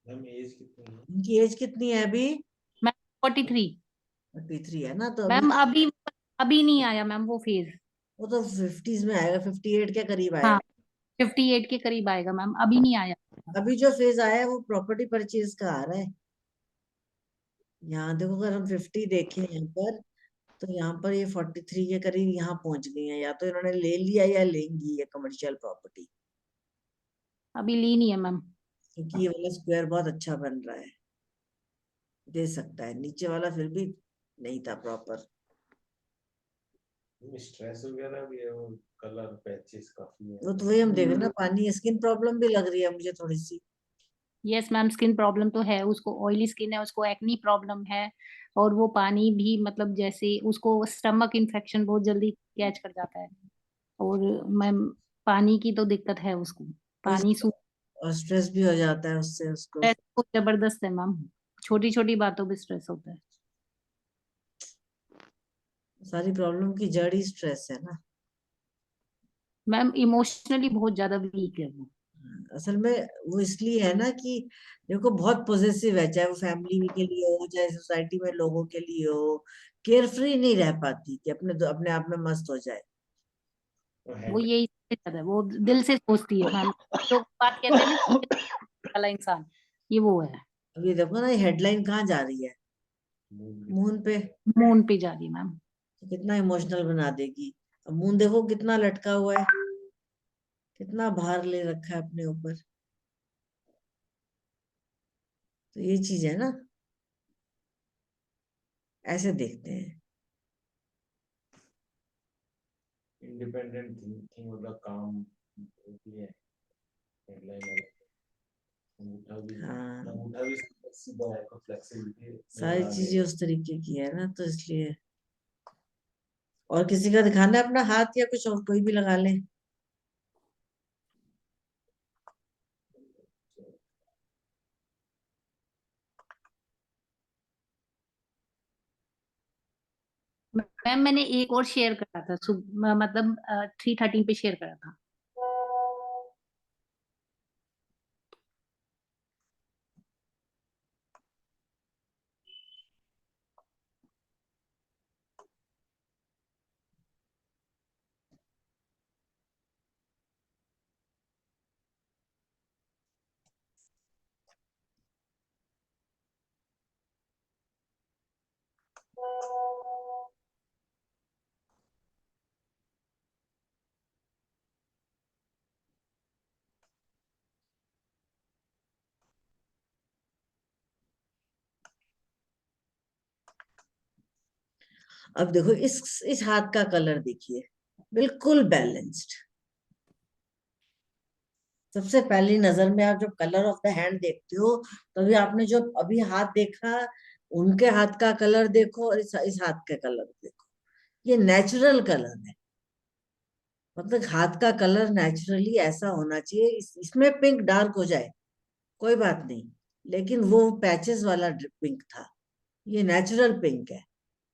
मैम एज कितनी है? इनकी एज कितनी है अभी? मैम 43। 43 है ना, तो अभी मैम अभी अभी नहीं आया मैम वो फेज। वो तो 50s में आएगा, 58 के करीब हाँ, आएगा। 58 के करीब आएगा मैम, अभी नहीं आया। अभी जो फेज आया है वो प्रॉपर्टी परचेज का आ रहा है। यहाँ देखो, अगर हम 50 देखें यहाँ पर, तो यहाँ पर ये 43 के करीब यहाँ पहुंच गई है, या तो इन्होंने ले लिया या लेंगी ये कमर्शियल प्रॉपर्टी, अभी ली नहीं है मैम। क्योंकि ये वाला स्क्वायर बहुत अच्छा बन रहा है, दे सकता है। नीचे वाला फिर भी नहीं था प्रॉपर। स्ट्रेस वगैरह भी है, वो कलर पैचेस काफी है। वो तो वही हम देख रहे हैं ना, पानी, स्किन प्रॉब्लम भी लग रही है मुझे थोड़ी सी। यस मैम, स्किन प्रॉब्लम तो है उसको, ऑयली स्किन है उसको, एक्नी प्रॉब्लम है। और वो पानी भी मतलब जैसे उसको स्टमक इन्फेक्शन बहुत जल्दी कैच कर जाता है। और मैम पानी की तो दिक्कत है उसको, पानी सूख। और स्ट्रेस भी हो जाता है उससे उसको। स्ट्रेस तो जबरदस्त है मैम, छोटी छोटी बातों पे स्ट्रेस होता है। सारी प्रॉब्लम की जड़ ही स्ट्रेस है ना। मैम इमोशनली बहुत ज्यादा वीक है वो। असल में वो इसलिए है ना कि देखो बहुत पॉजेसिव है, चाहे वो फैमिली के लिए हो चाहे सोसाइटी में लोगों के लिए हो। केयर फ्री नहीं रह पाती कि अपने आप में मस्त हो जाए। तो वो हेड यही ज्यादा है, वो दिल से सोचती है मैम। लोग बात कहते हैं ना कि दिल वाला इंसान, ये वो है। अभी देखो ना, ये हेडलाइन कहाँ जा रही है, मून पे। मून पे जा रही है मैम। तो कितना इमोशनल बना देगी। अब मून देखो कितना लटका हुआ है, कितना भार ले रखा है अपने ऊपर। तो ये चीज है ना, ऐसे देखते हैं। इंडिपेंडेंट थिंकिंग मतलब काम होती है हेडलाइन वाला। अंगूठा भी हाँ, अंगूठा भी सीधा है, फ्लेक्सिबिलिटी सारी चीजें उस तरीके की है ना, तो इसलिए। और किसी का दिखाना है अपना हाथ, या कुछ और कोई भी लगा ले। मैम मैंने एक और शेयर करा था मतलब 3:13 पे शेयर करा था। अब देखो इस हाथ का कलर देखिए, बिल्कुल बैलेंस्ड। सबसे पहली नजर में आप जब कलर ऑफ द हैंड देखते हो, तभी आपने जो अभी हाथ देखा, उनके हाथ का कलर देखो और इस हाथ का कलर देखो। ये नेचुरल कलर है, मतलब हाथ का कलर नेचुरली ऐसा होना चाहिए। इसमें पिंक डार्क हो जाए कोई बात नहीं, लेकिन वो पैचेस वाला पिंक था, ये नेचुरल पिंक है।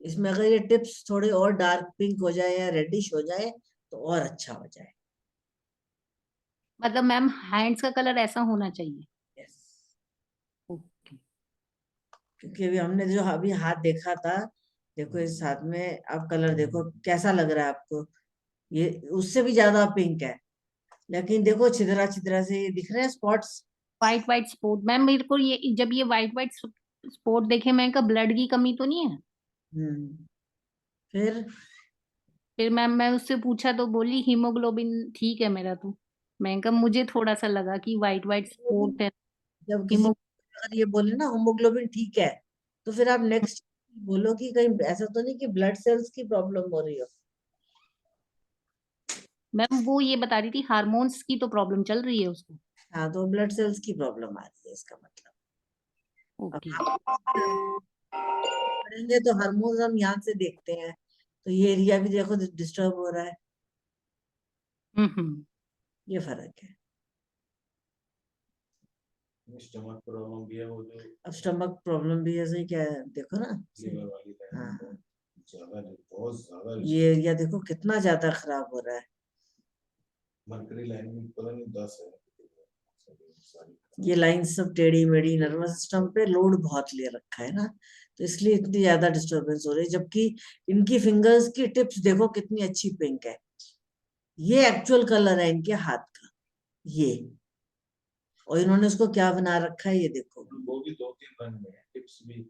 इसमें अगर ये टिप्स थोड़े और डार्क पिंक हो जाए या रेडिश हो जाए तो और अच्छा हो जाए। मतलब मैम हैंड्स का कलर ऐसा होना चाहिए। Yes, okay. क्योंकि अभी हमने जो अभी हाथ देखा था, देखो इस हाथ में आप कलर देखो कैसा लग रहा है आपको। ये उससे भी ज्यादा पिंक है, लेकिन देखो छिदरा छिदरा से ये दिख रहे हैं spots. White white spot ma'am, मेरे को ये जब ये व्हाइट व्हाइट स्पॉट देखे, मैं कहा ब्लड की कमी तो नहीं है। हम्म। फिर फिर मैम मैं उससे पूछा तो बोली हीमोग्लोबिन ठीक है मेरा तो। मैं कहा मुझे थोड़ा सा लगा कि व्हाइट व्हाइट स्पॉट है। जब किसी हीमो को अगर ये बोले ना होमोग्लोबिन ठीक है, तो फिर आप नेक्स्ट बोलो कि कहीं ऐसा तो नहीं कि ब्लड सेल्स की प्रॉब्लम हो रही हो। मैम वो ये बता रही थी हार्मोन्स की तो प्रॉब्लम चल रही है उसको। हाँ, तो ब्लड सेल्स की प्रॉब्लम आ रही है इसका मतलब। अब ओके। हम पढ़ेंगे तो हार्मोन्स हम यहाँ से देखते हैं, तो ये एरिया भी देखो डिस्टर्ब हो रहा है। हम्म। ये फर्क है। स्टमक प्रॉब्लम भी है, वो जो अब स्टमक प्रॉब्लम भी ऐसे ही क्या है, देखो ना। लीवर वाली है, हाँ, ज्यादा बहुत ज्यादा ये एरिया देखो कितना ज्यादा खराब हो रहा है। मर्करी लाइन में पता नहीं 10 है सारी। ये लाइन सब टेढ़ी मेढ़ी, नर्वस सिस्टम पे लोड बहुत ले रखा है ना, तो इसलिए इतनी ज्यादा डिस्टरबेंस हो रही है। जबकि इनकी फिंगर्स की टिप्स देखो कितनी अच्छी पिंक है। ये एक्चुअल कलर है इनके हाथ का, ये। और इन्होंने उसको क्या बना रखा है ये देखो। वो भी 2-3 रंग में है, टिप्स भी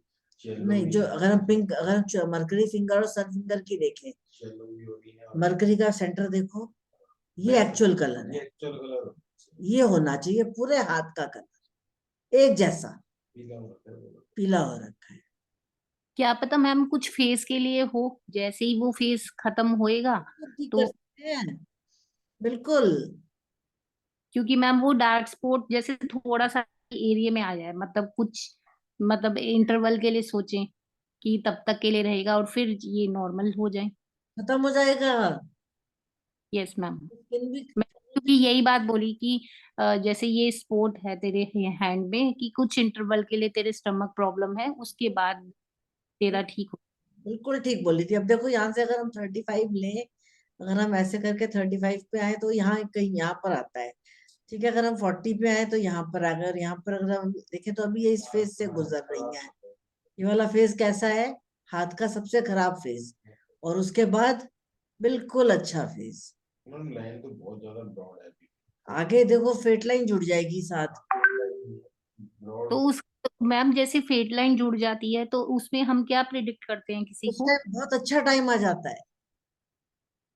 येलो नहीं, भी जो है, अगर हम पिंक, अगर हम मरकरी फिंगर और सन फिंगर की देखें, येलो भी होती है, मरकरी का सेंटर देखो, ये एक्चुअल कलर ये है। एक्चुअल कलर ये होना चाहिए पूरे हाथ का कलर एक जैसा, पीला होता है वो। पीला हो रखा है। क्या पता मैम कुछ फेस के लिए हो, जैसे ही वो फेस खत्म होएगा तो ठीक कर तो। सकते हैं, बिल्कुल। क्योंकि मैम वो डार्क स्पॉट जैसे थोड़ा सा एरिया में आ जाए, मतलब कुछ मतलब इंटरवल के लिए सोचें कि तब तक के लिए रहेगा और फिर ये नॉर्मल हो जाए। खत्म हो जाएगा। Yes ma'am. स्किन भी। मैं क्योंकि यही बात बोली कि जैसे ये स्पॉट है तेरे हैंड में कि कुछ इंटरवल के लिए तेरे स्टमक प्रॉब्लम है, उसके बाद तेरा ठीक हो। बिल्कुल ठीक बोली थी। अब देखो यहाँ से अगर हम 35 लें, अगर हम ऐसे करके 35 पे आए तो यहाँ कहीं यहाँ पर आता है। ठीक है, अगर हम 40 पे आए तो यहाँ पर, अगर यहाँ पर अगर हम देखें तो अभी ये इस फेज से गुजर रही है। ये वाला फेज कैसा है? हाथ का सबसे खराब फेज, और उसके बाद बिल्कुल अच्छा फेज। मैम लाइन तो बहुत ज्यादा ब्रॉड है अभी। आगे देखो फेट लाइन जुड़ जाएगी साथ। ब्रॉड तो उस मैम जैसे फेड लाइन जुड़ जाती है तो उसमें हम क्या प्रिडिक्ट करते हैं किसी उस को? टाइम बहुत अच्छा टाइम आ जाता है।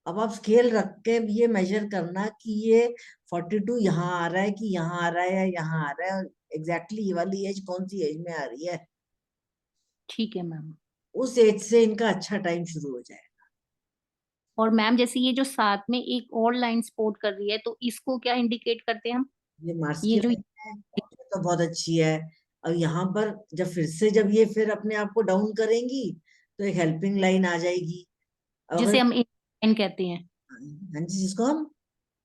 अब आप स्केल रख के ये मेजर करना कि ये 42 यहाँ आ रहा है कि यहाँ आ रहा है या यहाँ आ रहा है, और एग्जैक्टली ये वाली एज कौन सी एज में आ रही है, ठीक है मैम। उस एज से इनका अच्छा टाइम शुरू हो जाए। और मैम जैसे ये जो साथ में एक और लाइन सपोर्ट कर रही है तो इसको क्या इंडिकेट करते हैं हम? ये मार्स की ये जो लाइन है, ये तो बहुत अच्छी है। अब यहाँ पर जब फिर से जब ये फिर अपने आप को डाउन करेंगी तो एक हेल्पिंग लाइन आ जाएगी। जिसे अगर हम लाइन कहते हैं, हाँ जी, जिसको हम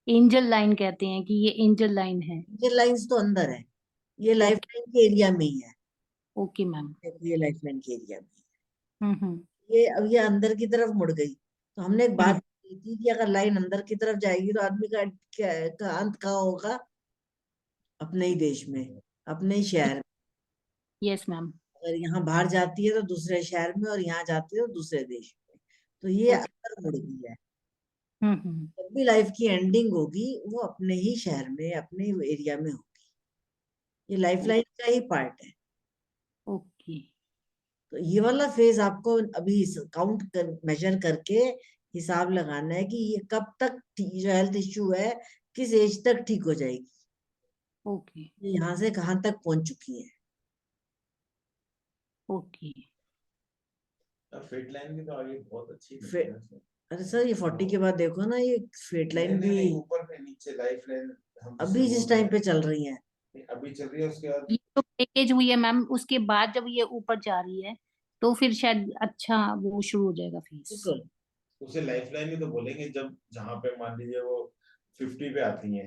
एंजल लाइन कहते हैं कि ये एंजल लाइन है। ये लाइंस तो अंदर है, ये लाइफ ओके। लाइन के एरिया में ही है। Okay ma'am. ये लाइफ लाइन के एरिया में हम्म। ये, अब ये अंदर की तरफ मुड़ गई तो हमने एक हम्म। बात की थी कि अगर लाइन अंदर की तरफ जाएगी तो आदमी का अंत कहाँ होगा? अपने ही देश में, अपने ही शहर में। Yes ma'am. अगर यहाँ बाहर जाती है तो दूसरे शहर में, और यहाँ जाती है तो दूसरे देश में। तो ये ओके। अंदर मुड़ गई है। हम्म। जब भी लाइफ की एंडिंग होगी वो अपने ही शहर में, अपने एरिया में होगी। ये लाइफ लाइन का ही पार्ट है। ओके। तो ये वाला फेज आपको अभी काउंट मेजर करके हिसाब लगाना है कि ये कब तक जो हेल्थ इश्यू है किस एज तक ठीक हो जाएगी, ओके। ये यहाँ से कहाँ तक पहुंच चुकी है। ओके। फेट लाइन भी तो आगे बहुत अच्छी कर फे- रही है इसमें। अरे सर, ये 40 के बाद देखो ना, ये फेट नहीं, लाइन नहीं, भी नहीं, ऊपर पे नीचे लाइफ लाइन हम जिसे अभी जिस बोलते टाइम हैं। पे चल रही है। नहीं, अभी चल रही है उसके बाद ये जो पैकेज हुई है मैम उसके बाद जब ये ऊपर जा रही है तो फिर शायद अच्छा वो शुरू हो जाएगा फेस। बिल्कुल उसे लाइफ लाइन ही तो बोलेंगे, जब जहाँ पे मान लीजिए वो 50 पे आती है,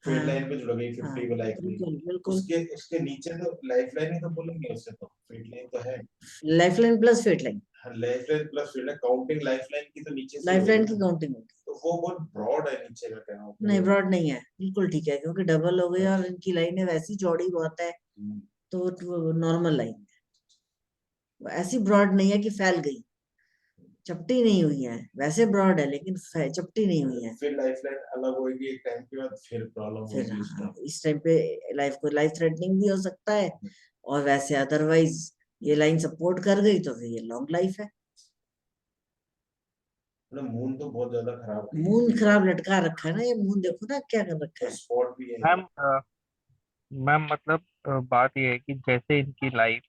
हाँ फेड लाइन पे जुड़ गई हाँ 50 पे लाइफ लाइन, बिल्कुल बिल्कुल। उसके उसके नीचे तो लाइफ लाइन ही तो बोलेंगे, उससे तो फेड लाइन तो है। Life line plus fate line, life line plus fade line, counting life line की तो नीचे से ही लाइफ होगी लाइन ना। की काउंटिंग होगी। तो वो बहुत ब्रॉड है नीचे का कहना हो नहीं, तो। ब्रॉड नहीं है, बिल्कुल ठीक है, क्योंकि डबल हो गई और इनकी लाइनें वैसी चौड़ी बहुत है। तो नॉर्मल लाइन है, ऐसी ब्रॉड नहीं है कि फैल गई, चपटी नहीं हुई है, वैसे ब्रॉड है लेकिन चपटी नहीं हुई है। फिर लाइफ लाइन अलग होगी एक टाइम के बाद, फिर प्रॉब्लम फिर होगी उस हाँ, टाइम। इस टाइम पे लाइफ को लाइफ थ्रेटनिंग भी हो सकता है, और वैसे अदरवाइज ये लाइन सपोर्ट कर गई तो फिर ये लॉन्ग लाइफ है। मतलब मून तो बहुत ज्यादा खराब है, मून खराब लटका रखा है ना, ये मून देखो ना क्या कर रखा है। स्पॉट भी है। मैम मैम मतलब बात ये है कि जैसे इनकी लाइफ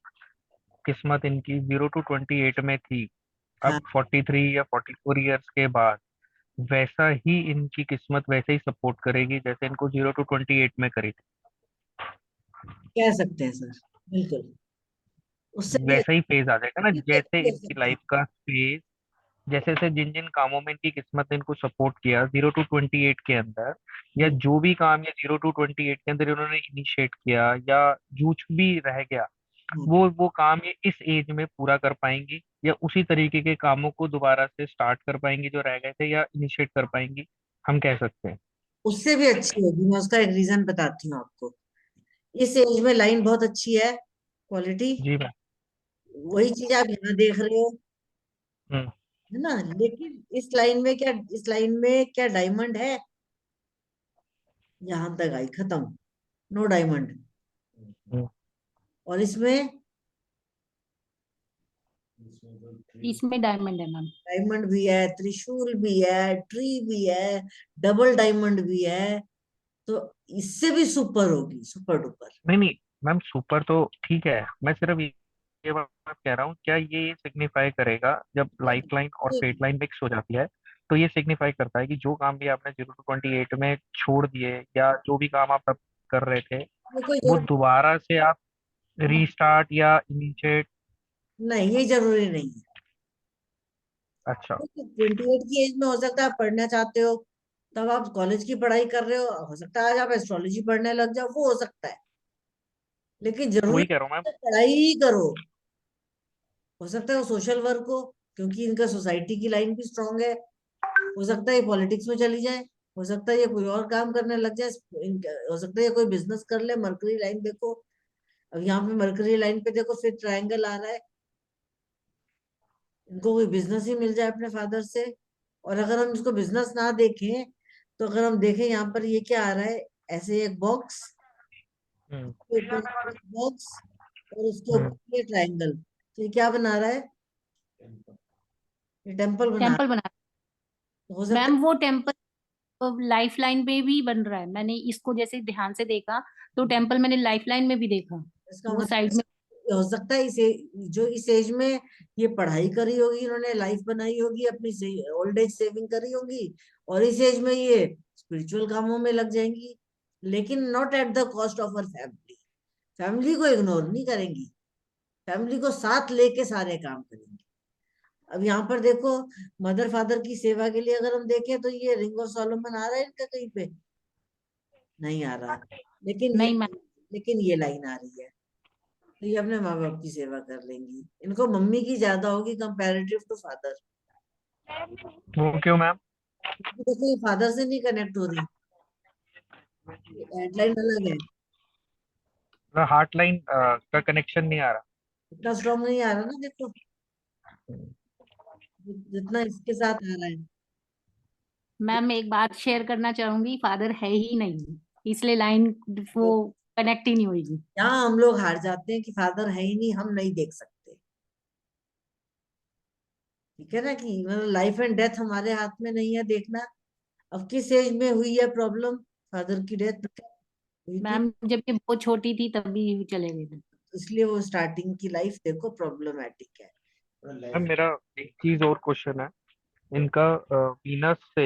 किस्मत इनकी 0 to 28 में थी, हाँ, अब 43 या 44 ईयर्स के बाद वैसा ही इनकी किस्मत वैसे ही सपोर्ट करेगी जैसे इनको 0 to 28 में करी थी। कह सकते हैं सर, बिल्कुल। उससे भी वैसा ही फेज आ जाएगा ना, उससे जैसे भी हो इनकी सकता है। लाइफ का फेज, जैसे जैसे जिन जिन कामों में इनकी किस्मत ने इनको सपोर्ट किया 0 to 28 के अंदर, या जो भी काम या 0 to 28 के अंदर इन्होंने इनिशिएट किया या जूझ भी रह गया, हाँ, वो काम ये इस एज में पूरा कर पाएंगी, या उसी तरीके के कामों को दोबारा से स्टार्ट कर पाएंगी जो रह गए थे, या इनिशिएट कर पाएंगी, हम कह सकते हैं। उससे भी अच्छी होगी। मैं उसका एक रीजन बताती हूँ आपको। इस एज में लाइन बहुत अच्छी है, क्वालिटी, जी मैम। वही चीज आप यहाँ देख रहे हो, हम्म। है ना? लेकिन इस लाइन में क्या, इस लाइन में क्या डायमंड है? यहाँ तक आई, खत्म, नो डायमंड। हम्म। और इसमें इसमें डायमंड है मैम। डायमंड भी है, त्रिशूल भी है, ट्री भी है, डबल डायमंड भी है। तो इससे भी सुपर होगी, सुपर डुपर। नहीं नहीं मैम, सुपर तो ठीक है, मैं सिर्फ ये बात कह रहा हूँ, क्या ये सिग्निफाई करेगा जब लाइफ लाइन और फेट लाइन मिक्स हो जाती है, तो ये सिग्निफाई करता है कि जो काम भी आपने 0 to 28 में छोड़ दिए या जो भी काम आप तब कर रहे थे, ये कोई वो जरूर दोबारा से आप रीस्टार्ट या इनिशिएट। नहीं, ये जरूरी नहीं है। अच्छा। 28 की एज में हो सकता है आप पढ़ना चाहते हो, तब आप कॉलेज की पढ़ाई कर रहे हो सकता है आज आप एस्ट्रोलॉजी पढ़ने लग जाओ, वो हो सकता है। लेकिन जरूरी वही कह रहा हूँ मैम। नहीं है पढ़ाई ही करो, हो सकता है वो सोशल वर्क हो, क्योंकि इनका सोसाइटी की लाइन भी स्ट्रांग है। हो सकता है ये पॉलिटिक्स में चली जाए, हो सकता है ये कोई और काम करने लग जाए, हो सकता है ये कोई बिजनेस कर ले। मरकरी लाइन देखो, अब यहाँ पे मरकरी लाइन पे देखो फिर ट्रायंगल आ रहा है, इनको कोई बिजनेस ही मिल जाए अपने फादर से। और अगर हम इसको बिजनेस ना देखें, तो अगर हम देखें यहाँ पर ये क्या आ रहा है, ऐसे एक बॉक्स, ऊपर एक बॉक्स, और उसके ऊपर ये ट्रायंगल, तो ये क्या बना रहा है, ये टेम्पल बना रहा टेम्पल बना, है। हो सकता मैम वो टेम्पल लाइफ लाइन पे भी बन रहा है। मैंने इसको जैसे ध्यान से देखा तो टेम्पल मैंने लाइफ लाइन में भी देखा, इसका वो मतलब साइड में। हो सकता है इसे, जो इस एज में ये पढ़ाई करी होगी, इन्होंने लाइफ बनाई होगी, अपनी ओल्ड एज सेविंग करी होगी, और इस एज में ये स्पिरिचुअल कामों में लग जाएंगी, लेकिन not at the cost of our family. Family को इग्नोर नहीं करेंगी, फैमिली को साथ लेके सारे काम करेंगी। अब यहाँ पर देखो, मदर फादर की सेवा के लिए अगर हम देखें तो ये रिंग ऑफ सोलोमन आ रहा है इनका कहीं पे, नहीं आ रहा, लेकिन ये नहीं मैम, लेकिन ये लाइन आ रही है, तो ये अपने माँ बाप की सेवा कर लेंगी। इनको मम्मी की ज्यादा होगी कंपैरेटिव टू फादर। वो क्यों मैम? देखो ये फादर से नहीं कनेक्ट हो रही, हेडलाइन अलग है, हार्ट लाइन का कनेक्शन नहीं आ रहा। इतना स्ट्रॉन्ग नहीं आ रहा ना, देखो जितना इसके साथ आ रहा है। मैम एक बात शेयर करना चाहूंगी, फादर है ही नहीं, इसलिए लाइन वो कनेक्ट ही नहीं होगी। यहाँ हम लोग हार जाते हैं कि फादर है ही नहीं, हम नहीं देख सकते। ठीक है ना, कि मतलब लाइफ एंड डेथ हमारे हाथ में नहीं है देखना। अब किस एज में हुई है प्रॉब्लम, फादर की डेथ हुई थी, मैम जब ये बहुत छोटी थी तभी चले गए थे। इसलिए वो स्टार्टिंग की लाइफ देखो प्रॉब्लमेटिक है। मैम मेरा एक चीज और क्वेश्चन है, इनका वीनस से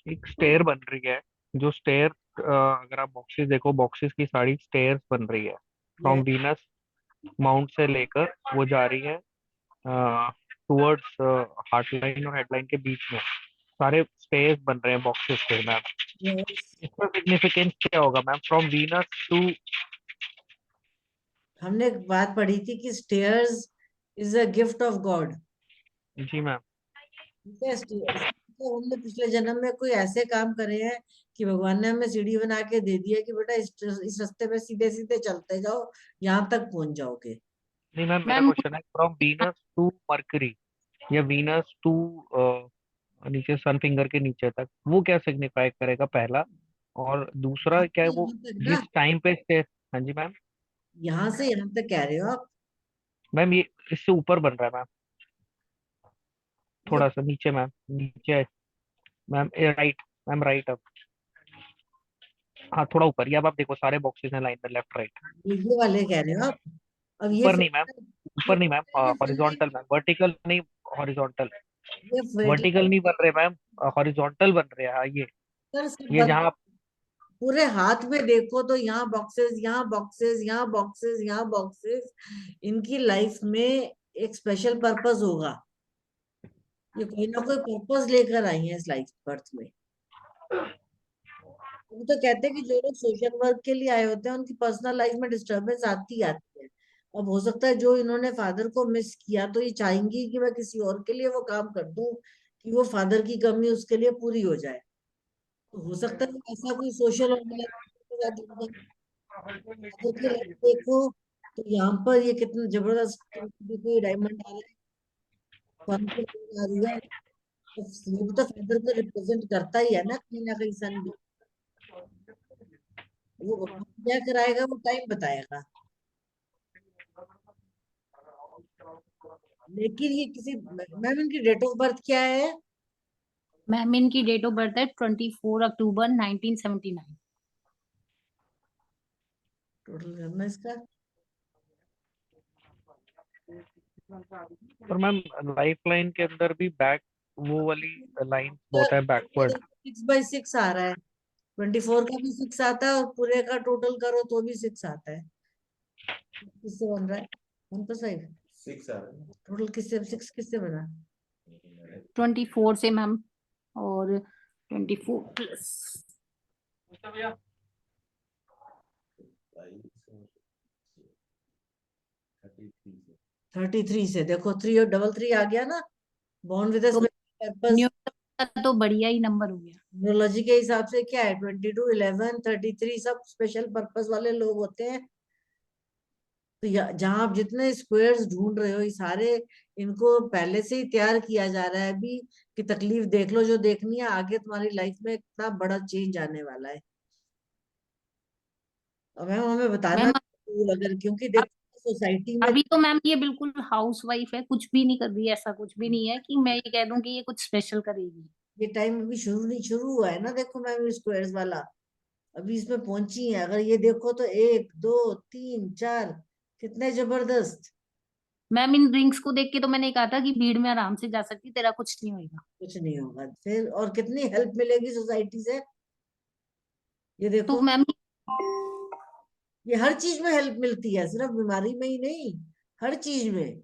एक स्टेयर बन रही है, जो स्टेयर अगर आप बॉक्सेस देखो, बॉक्सेस की सारी स्टेयर्स बन रही है फ्रॉम ये वीनस माउंट से लेकर वो जा रही है टुवर्ड्स हार्ट लाइन और हेडलाइन के बीच में सारे स्टेयर्स बन रहे हैं बॉक्सेस पे मैम। ये इसका सिग्निफिकेंस क्या होगा मैम, फ्रॉम वीनस टू? हमने एक बात पढ़ी थी कि stairs is a gift of God. जी मैम। ठीक है, तो हमने पिछले जन्म में कोई ऐसे काम करे हैं कि भगवान ने हमें सीढ़ी बना के दे दिया कि बेटा इस रास्ते पे सीधे सीधे चलते जाओ, यहाँ तक पहुंच जाओगे। नहीं मैम, मेरा मैम क्वेश्चन है फ्रॉम वीनस टू मरकरी या वीनस टू नीचे सन फिंगर के नीचे तक, वो क्या सिग्निफाई करेगा पहला? और दूसरा क्या है वो यहाँ तक ना, जिस टाइम पे हाँ जी मैम। यहाँ से यहाँ तक कह रहे हो आप, मैम ये इससे ऊपर बन रहा है मैम, ये थोड़ा सा नीचे मैम, नीचे मैम, राइट मैम, राइट अब, हाँ थोड़ा ऊपर, ये अब आप देखो सारे बॉक्सेस हैं लाइन में, लेफ्ट राइट। ये वाले कह रहे हो आप। अब ये ऊपर नहीं मैम, ये ऊपर नहीं मैम, हॉरिजॉन्टल मैम, वर्टिकल नहीं, हॉरिजॉन्टल। ये वर्टिकल नहीं बन रहे मैम, हॉरिजॉन्टल बन रहे हैं, हाँ फर्टिलाइजर सब ये बंद, जहाँ आप पूरे हाथ में देखो तो यहाँ बॉक्सेस, यहाँ बॉक्सेस, यहाँ बॉक्सेस, यहाँ बॉक्सेस। इनकी लाइफ में एक स्पेशल पर्पस होगा, ये कोई ना कोई पर्पस लेकर आई है इस लाइफ बर्थ में। हम तो कहते हैं कि जो लोग सोशल वर्क के लिए आए होते हैं उनकी पर्सनल लाइफ में डिस्टरबेंस आती आती है। अब हो सकता है जो इन्होंने फादर को मिस किया, तो ये चाहेंगी कि मैं किसी और के लिए वो काम कर दूं, कि वो फादर की कमी उसके लिए पूरी हो जाए। तो हो सकता है ऐसा कोई सोशल ऑर्गेनाइजेशन फादर की लाइफ देखो, तो यहाँ पर ये कितना जबरदस्त, कोई डायमंड आ रहा है, सन की ring आ रही है, तो वो तो फादर को रिप्रेजेंट करता ही है ना कहीं सन भी। वो भगवान क्या कराएगा वो टाइम बताएगा, लेकिन ये किसी, मैम इनकी डेट ऑफ बर्थ क्या है? मैम इनकी डेट ऑफ बर्थ है 24 अक्टूबर 1979। टोटल करना इसका, पर मैम लाइफ लाइन के अंदर भी बैक वो वाली लाइन बहुत है बैकवर्ड। 6/6 आ रहा है, 24 का भी 6 आता है, और पूरे का टोटल करो तो भी 6 आता है। किससे बन रहा है 1+5? 6 आ रहा टोटल किससे 6 किससे बना? है 24 से मैम, और 24 प्लस। 33 से 33 से देखो 3 और 3 आ गया ना, बॉर्न विद तो पर्पस। न्यूमरल तो बढ़िया ही नंबर हो गया। न्यूमरोलॉजी के हिसाब से क्या है, 22, 11, 33 सब स्पेशल पर्पस वाले लोग होते हैं। तो जहां आप जितने स्क्वायर्स ढूंढ रहे हो, ये सारे इनको पहले से ही तैयार किया जा रहा है अभी, कि तकलीफ देख लो जो देखनी है, आगे तुम्हारी लाइफ में इतना बड़ा चेंज आने वाला है। और मैम हमें बताना मैम अगर, क्योंकि देखो सोसाइटी में अभी तो मैम ये बिल्कुल हाउस वाइफ है, कुछ भी नहीं कर रही है, ऐसा कुछ भी नहीं है कि मैं ये कह दूं कि ये कुछ स्पेशल करेगी। ये टाइम अभी शुरू हुआ है ना, देखो मैम स्क्वायर्स वाला अभी इसमें पहुंची है। अगर ये देखो तो 1, 2, 3, 4 कितने जबरदस्त। मैम इन रिंग्स को देख के तो मैंने कहा था कि भीड़ में आराम से जा सकती, तेरा कुछ नहीं होगा। कुछ नहीं होगा फिर, और कितनी हेल्प मिलेगी सोसाइटी से, ये तो देखो। मैम ये हर चीज में हेल्प मिलती है, सिर्फ बीमारी में ही नहीं, हर चीज में।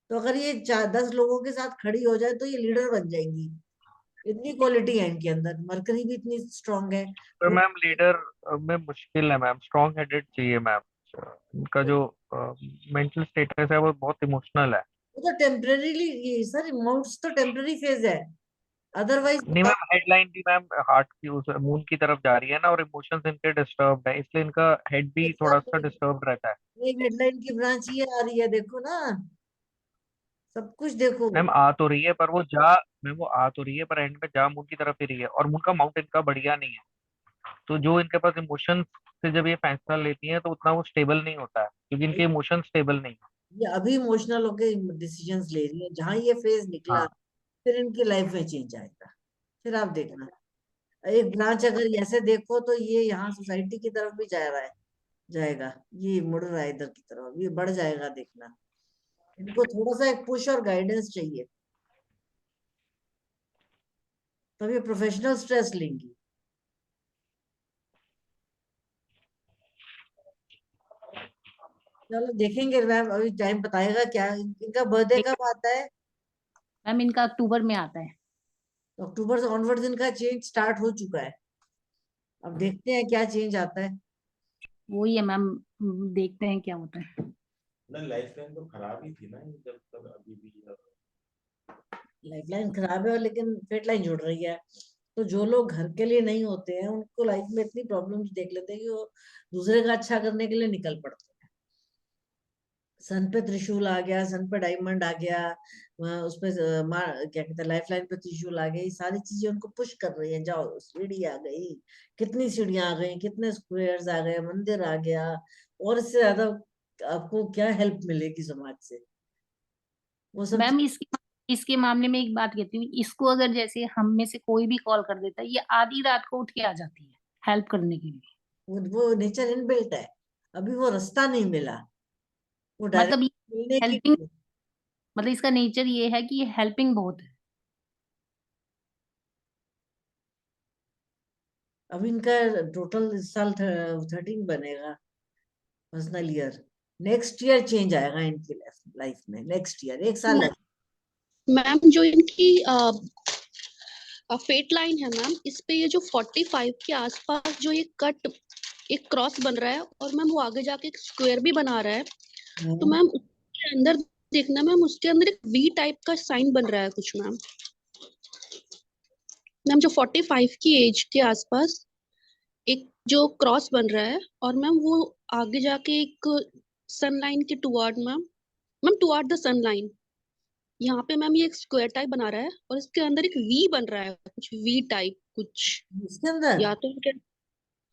तो अगर ये 4-10 लोगों के साथ खड़ी हो जाए तो ये लीडर बन जाएंगी। इतनी क्वालिटी है इनके अंदर, मरकरी भी इतनी स्ट्रांग है। तो वो मैम लीडर में मुश्किल है मैम, स्ट्रॉन्ग हेडेड चाहिए मैम। उनका जो मेंटल स्टेटस है वो बहुत इमोशनल है। वो तो टेम्परेरीली, ये सर माउंट्स तो टेम्पररी फेज है, अदरवाइज नहीं मैम, हेडलाइन भी मैम हार्ट की उस मून की तरफ जा रही है ना, और इमोशंस इनके डिस्टर्ब है, इसलिए इनका हेड भी थोड़ा सा डिस्टर्ब रहता है। एक हेडलाइन की ब्रांच ये आ रही है, देखो ना, सब कुछ देखो। मैम आ तो रही है पर वो जा मैम वो आ तो रही है पर एंड में जा मून की तरफ ही रही है, और मून का माउंट इनका बढ़िया नहीं है। तो जो इनके पास इमोशंस से जब ये फैसला लेती हैं तो उतना वो स्टेबल नहीं होता है, क्योंकि इनके इमोशंस स्टेबल नहीं है। ये अभी इमोशनल होके डिसीजंस ले रही है, जहां ये फेज निकला हाँ फिर इनकी लाइफ में चेंज आएगा। फिर आप देखना, एक ब्रांच अगर ऐसे देखो तो ये यहाँ सोसाइटी की तरफ भी जा रहा है, जाएगा, ये मुड़ रहा है इधर की तरफ, ये बढ़ जाएगा, देखना। इनको थोड़ा सा एक पुश और गाइडेंस चाहिए, तब ये प्रोफेशनल स्ट्रेस लेंगी। चलो देखेंगे मैम, अभी टाइम बताएगा क्या। इनका बर्थडे कब आता है? मैम इनका अक्टूबर में आता है। अक्टूबर से ऑनवर्ड्स इनका चेंज स्टार्ट हो चुका है। अब देखते हैं क्या चेंज आता है। वही है मैम, देखते हैं क्या होता है। ना लाइफ लाइन तो खराब ही थी ना ये, जब तक अभी भी लाइफ लाइन खराब है लेकिन फेट लाइन जुड़ रही है। तो जो लोग घर के लिए नहीं होते हैं उनको लाइफ में इतनी प्रॉब्लम्स देख लेते हैं कि वो दूसरे का अच्छा करने के लिए निकल पड़ते हैं। सन पे त्रिशूल आ गया, सन पे डायमंड आ गया, उसपे क्या कहते हैं लाइफ लाइन पे त्रिशूल आ गई, सारी चीजें उनको पुश कर रही है, जाओ सीढ़ी आ गई, कितनी सीढ़ियां आ गई, कितने स्क्वायर्स आ गए, मंदिर आ गया, और इससे ज्यादा आपको क्या हेल्प मिलेगी समाज से, वो सब मैम इसके इसके मामले में एक बात कहती हूँ, इसको अगर जैसे हम में से कोई भी कॉल कर देता है, ये आधी रात को उठ के आ जाती है हेल्प करने के लिए। वो नेचर इनबिल्ट है, अभी वो रास्ता नहीं मिला, वो डायरेक्ट मतलब ये मिलने की। हेल्पिंग, मतलब इसका नेचर ये है कि ये हेल्पिंग बहुत है। अब इनका टोटल इस साल 13 बनेगा personal year. Next year change आएगा इनकी लाइफ में, नेक्स्ट ईयर, एक साल है। मैम जो इनकी फेट लाइन है मैम, इस पे ये जो 45 के आसपास जो ये कट एक क्रॉस बन रहा है, और मैम वो आगे जाके एक स्क्वायर भी बना रहा है, तो मैम उसके अंदर देखना मैम, उसके अंदर एक वी टाइप का साइन बन रहा है कुछ मैम। मैम जो 45 की एज के आसपास एक जो क्रॉस बन रहा है, और मैम वो आगे जाके एक सनलाइन के टुवर्ड मैम टुवर्ड द सनलाइन, यहाँ पे मैम ये एक स्क्वायर टाइप बना रहा है, और इसके अंदर एक वी बन रहा है, कुछ वी टाइप कुछ। इसके अंदर या तो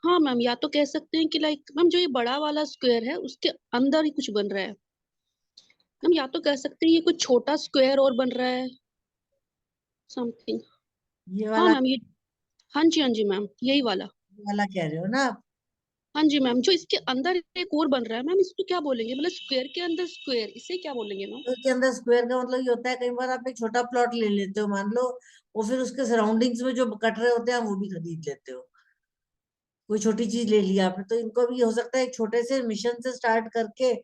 हाँ मैम, या तो कह सकते हैं कि लाइक मैम जो ये बड़ा वाला स्क्वायर है उसके अंदर ही कुछ बन रहा है मैम, या तो कह सकते हैं ये कुछ छोटा स्क्वायर और बन रहा है समथिंग। ये हाँ वाला, मैम ये, हाँ जी मैम यही वाला। ये वाला कह रहे हो ना आप? हाँ जी मैम, जो इसके अंदर एक और बन रहा है मैम, इसको क्या बोलेंगे, मतलब स्क्वायर के अंदर स्क्वायर, इसे क्या बोलेंगे मैम? तो इसके अंदर स्क्वायर का मतलब ये होता है, कई बार आप एक छोटा प्लॉट ले लेते हो मान लो, और फिर उसके सराउंडिंग्स में जो कट रहे होते हैं वो भी खरीद लेते हो, कोई छोटी चीज ले लिया आपने। तो इनको भी हो सकता है एक छोटे से मिशन से स्टार्ट करके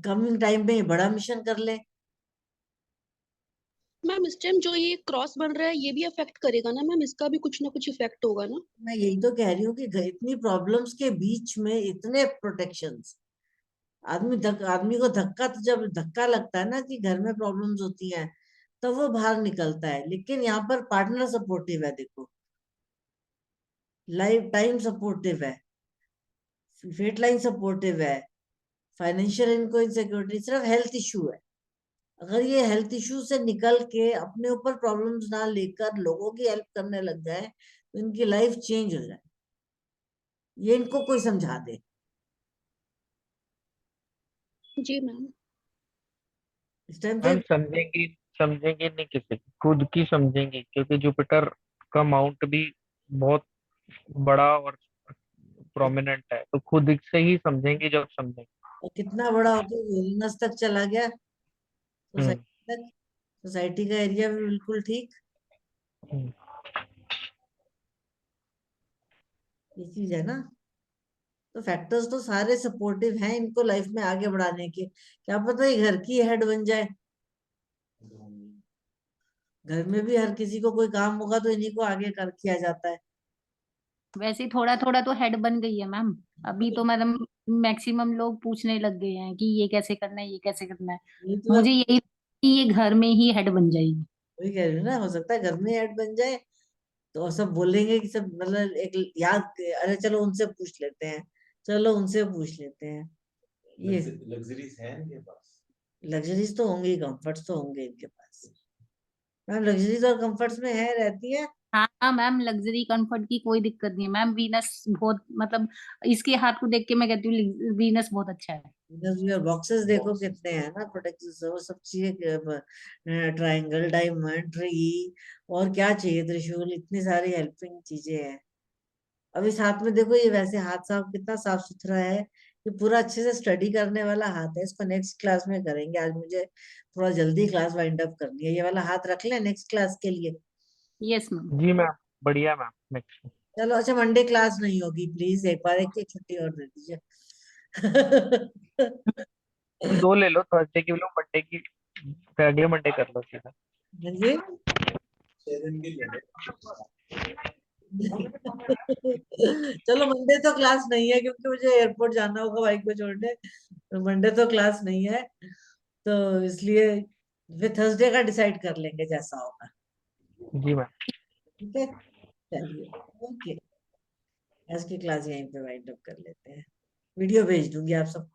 कमिंग टाइम में बड़ा मिशन कर ले। मैम इस टाइम जो ये क्रॉस बन रहा है ये भी अफेक्ट करेगा ना मैम, इसका भी कुछ ना कुछ इफेक्ट होगा ना? मैं यही तो कह रही हूँ कि इतनी प्रॉब्लम्स के बीच में इतने प्रोटेक्शंस, आदमी को धक्का, तो जब धक्का लगता है ना कि घर में प्रॉब्लम्स होती हैं, तो वो बाहर निकलता है। लेकिन यहाँ पर पार्टनर सपोर्टिव है, देखो लाइफ टाइम सपोर्टिव है, फेट लाइन सपोर्टिव है, फाइनेंशियल इनको इनसिक्योरिटी, सिर्फ हेल्थ इशू है। अगर ये हेल्थ इशू से निकल के अपने ऊपर प्रॉब्लम्स ना लेकर लोगों की हेल्प करने लग जाए, तो इनकी लाइफ चेंज हो जाए। ये इनको कोई समझा दे। जी मैम। इस टाइम पे मैम समझेंगी, समझेंगी नहीं किसी की, खुद की समझेंगी, क्योंकि जुपिटर का माउंट भी बहुत बड़ा और प्रोमिनेंट है, तो खुद से ही समझेंगी जब समझेंगी। कितना बड़ा होकर यूरेनस तक चला गया, हम्म सोसाइटी तक, सोसाइटी का एरिया भी बिल्कुल ठीक। हम्म। ये चीज है ना। तो फैक्टर्स तो सारे सपोर्टिव हैं इनको लाइफ में आगे बढ़ाने के। क्या पता ये घर की हेड बन जाए, घर में भी हर किसी को कोई काम होगा तो इन्हीं को आगे कर किया जाता है। वैसे थोड़ा थोड़ा तो हेड बन गई है मैम। अभी तो मैडम मैक्सिमम लोग पूछने लग गए हैं कि ये कैसे करना है, ये कैसे करना है। ये तो मुझे यही कि ये घर में ही हेड बन जाएगी। वही कह रही हूँ ना, हो सकता है घर में हेड बन जाए तो सब बोलेंगे कि सब, मतलब एक याद, अरे चलो उनसे पूछ लेते हैं, चलो उनसे पूछ लेते हैं। ये लग्जरीज है इनके पास। लग्जरीज तो होंगे, कंफर्ट्स तो होंगे इनके पास। मैम लग्जरीज और कंफर्ट्स में है, रहती है। हाँ हाँ मैम, लग्जरी कंफर्ट की कोई दिक्कत नहीं है मैम। वीनस बहुत मतलब, इसके हाथ को देख के मैं कहती हूँ वीनस बहुत अच्छा है। बॉक्सेस देखो कितने हैं ना, प्रोटेक्शन वो सब चीजें, ट्रायंगल, डायमंड, ट्री, और क्या चाहिए, त्रिशूल, इतनी सारी हेल्पिंग चीजें हैं। अभी साथ में देखो ये वैसे हाथ साफ, कितना साफ सुथरा है। ये पूरा अच्छे से स्टडी करने वाला हाथ है। इसको नेक्स्ट क्लास में करेंगे, आज मुझे थोड़ा जल्दी क्लास वाइंड अप करनी है। ये वाला हाथ रख लें नेक्स्ट क्लास के लिए। Yes ma'am. जी मैम, बढ़िया मैम, नेक्स्ट। चलो अच्छा, मंडे क्लास नहीं होगी प्लीज, एक बार एक छुट्टी और दे दीजिए। मैम दो ले लो, थर्सडे की लो, मंडे की अगले मंडे कर लो सीधा। हाँ जी। 6 दिन की ले लो। चलो मंडे तो क्लास नहीं है, क्योंकि मुझे एयरपोर्ट जाना होगा भाई को छोड़ने, तो मंडे तो क्लास नहीं है। तो इसलिए फिर थर्सडे का डिसाइड कर लेंगे जैसा होगा। जी मैम। ठीक है, चलिए, ओके। आज की क्लास यहीं पे वाइंड अप कर लेते हैं। वीडियो भेज दूंगी आप सबको।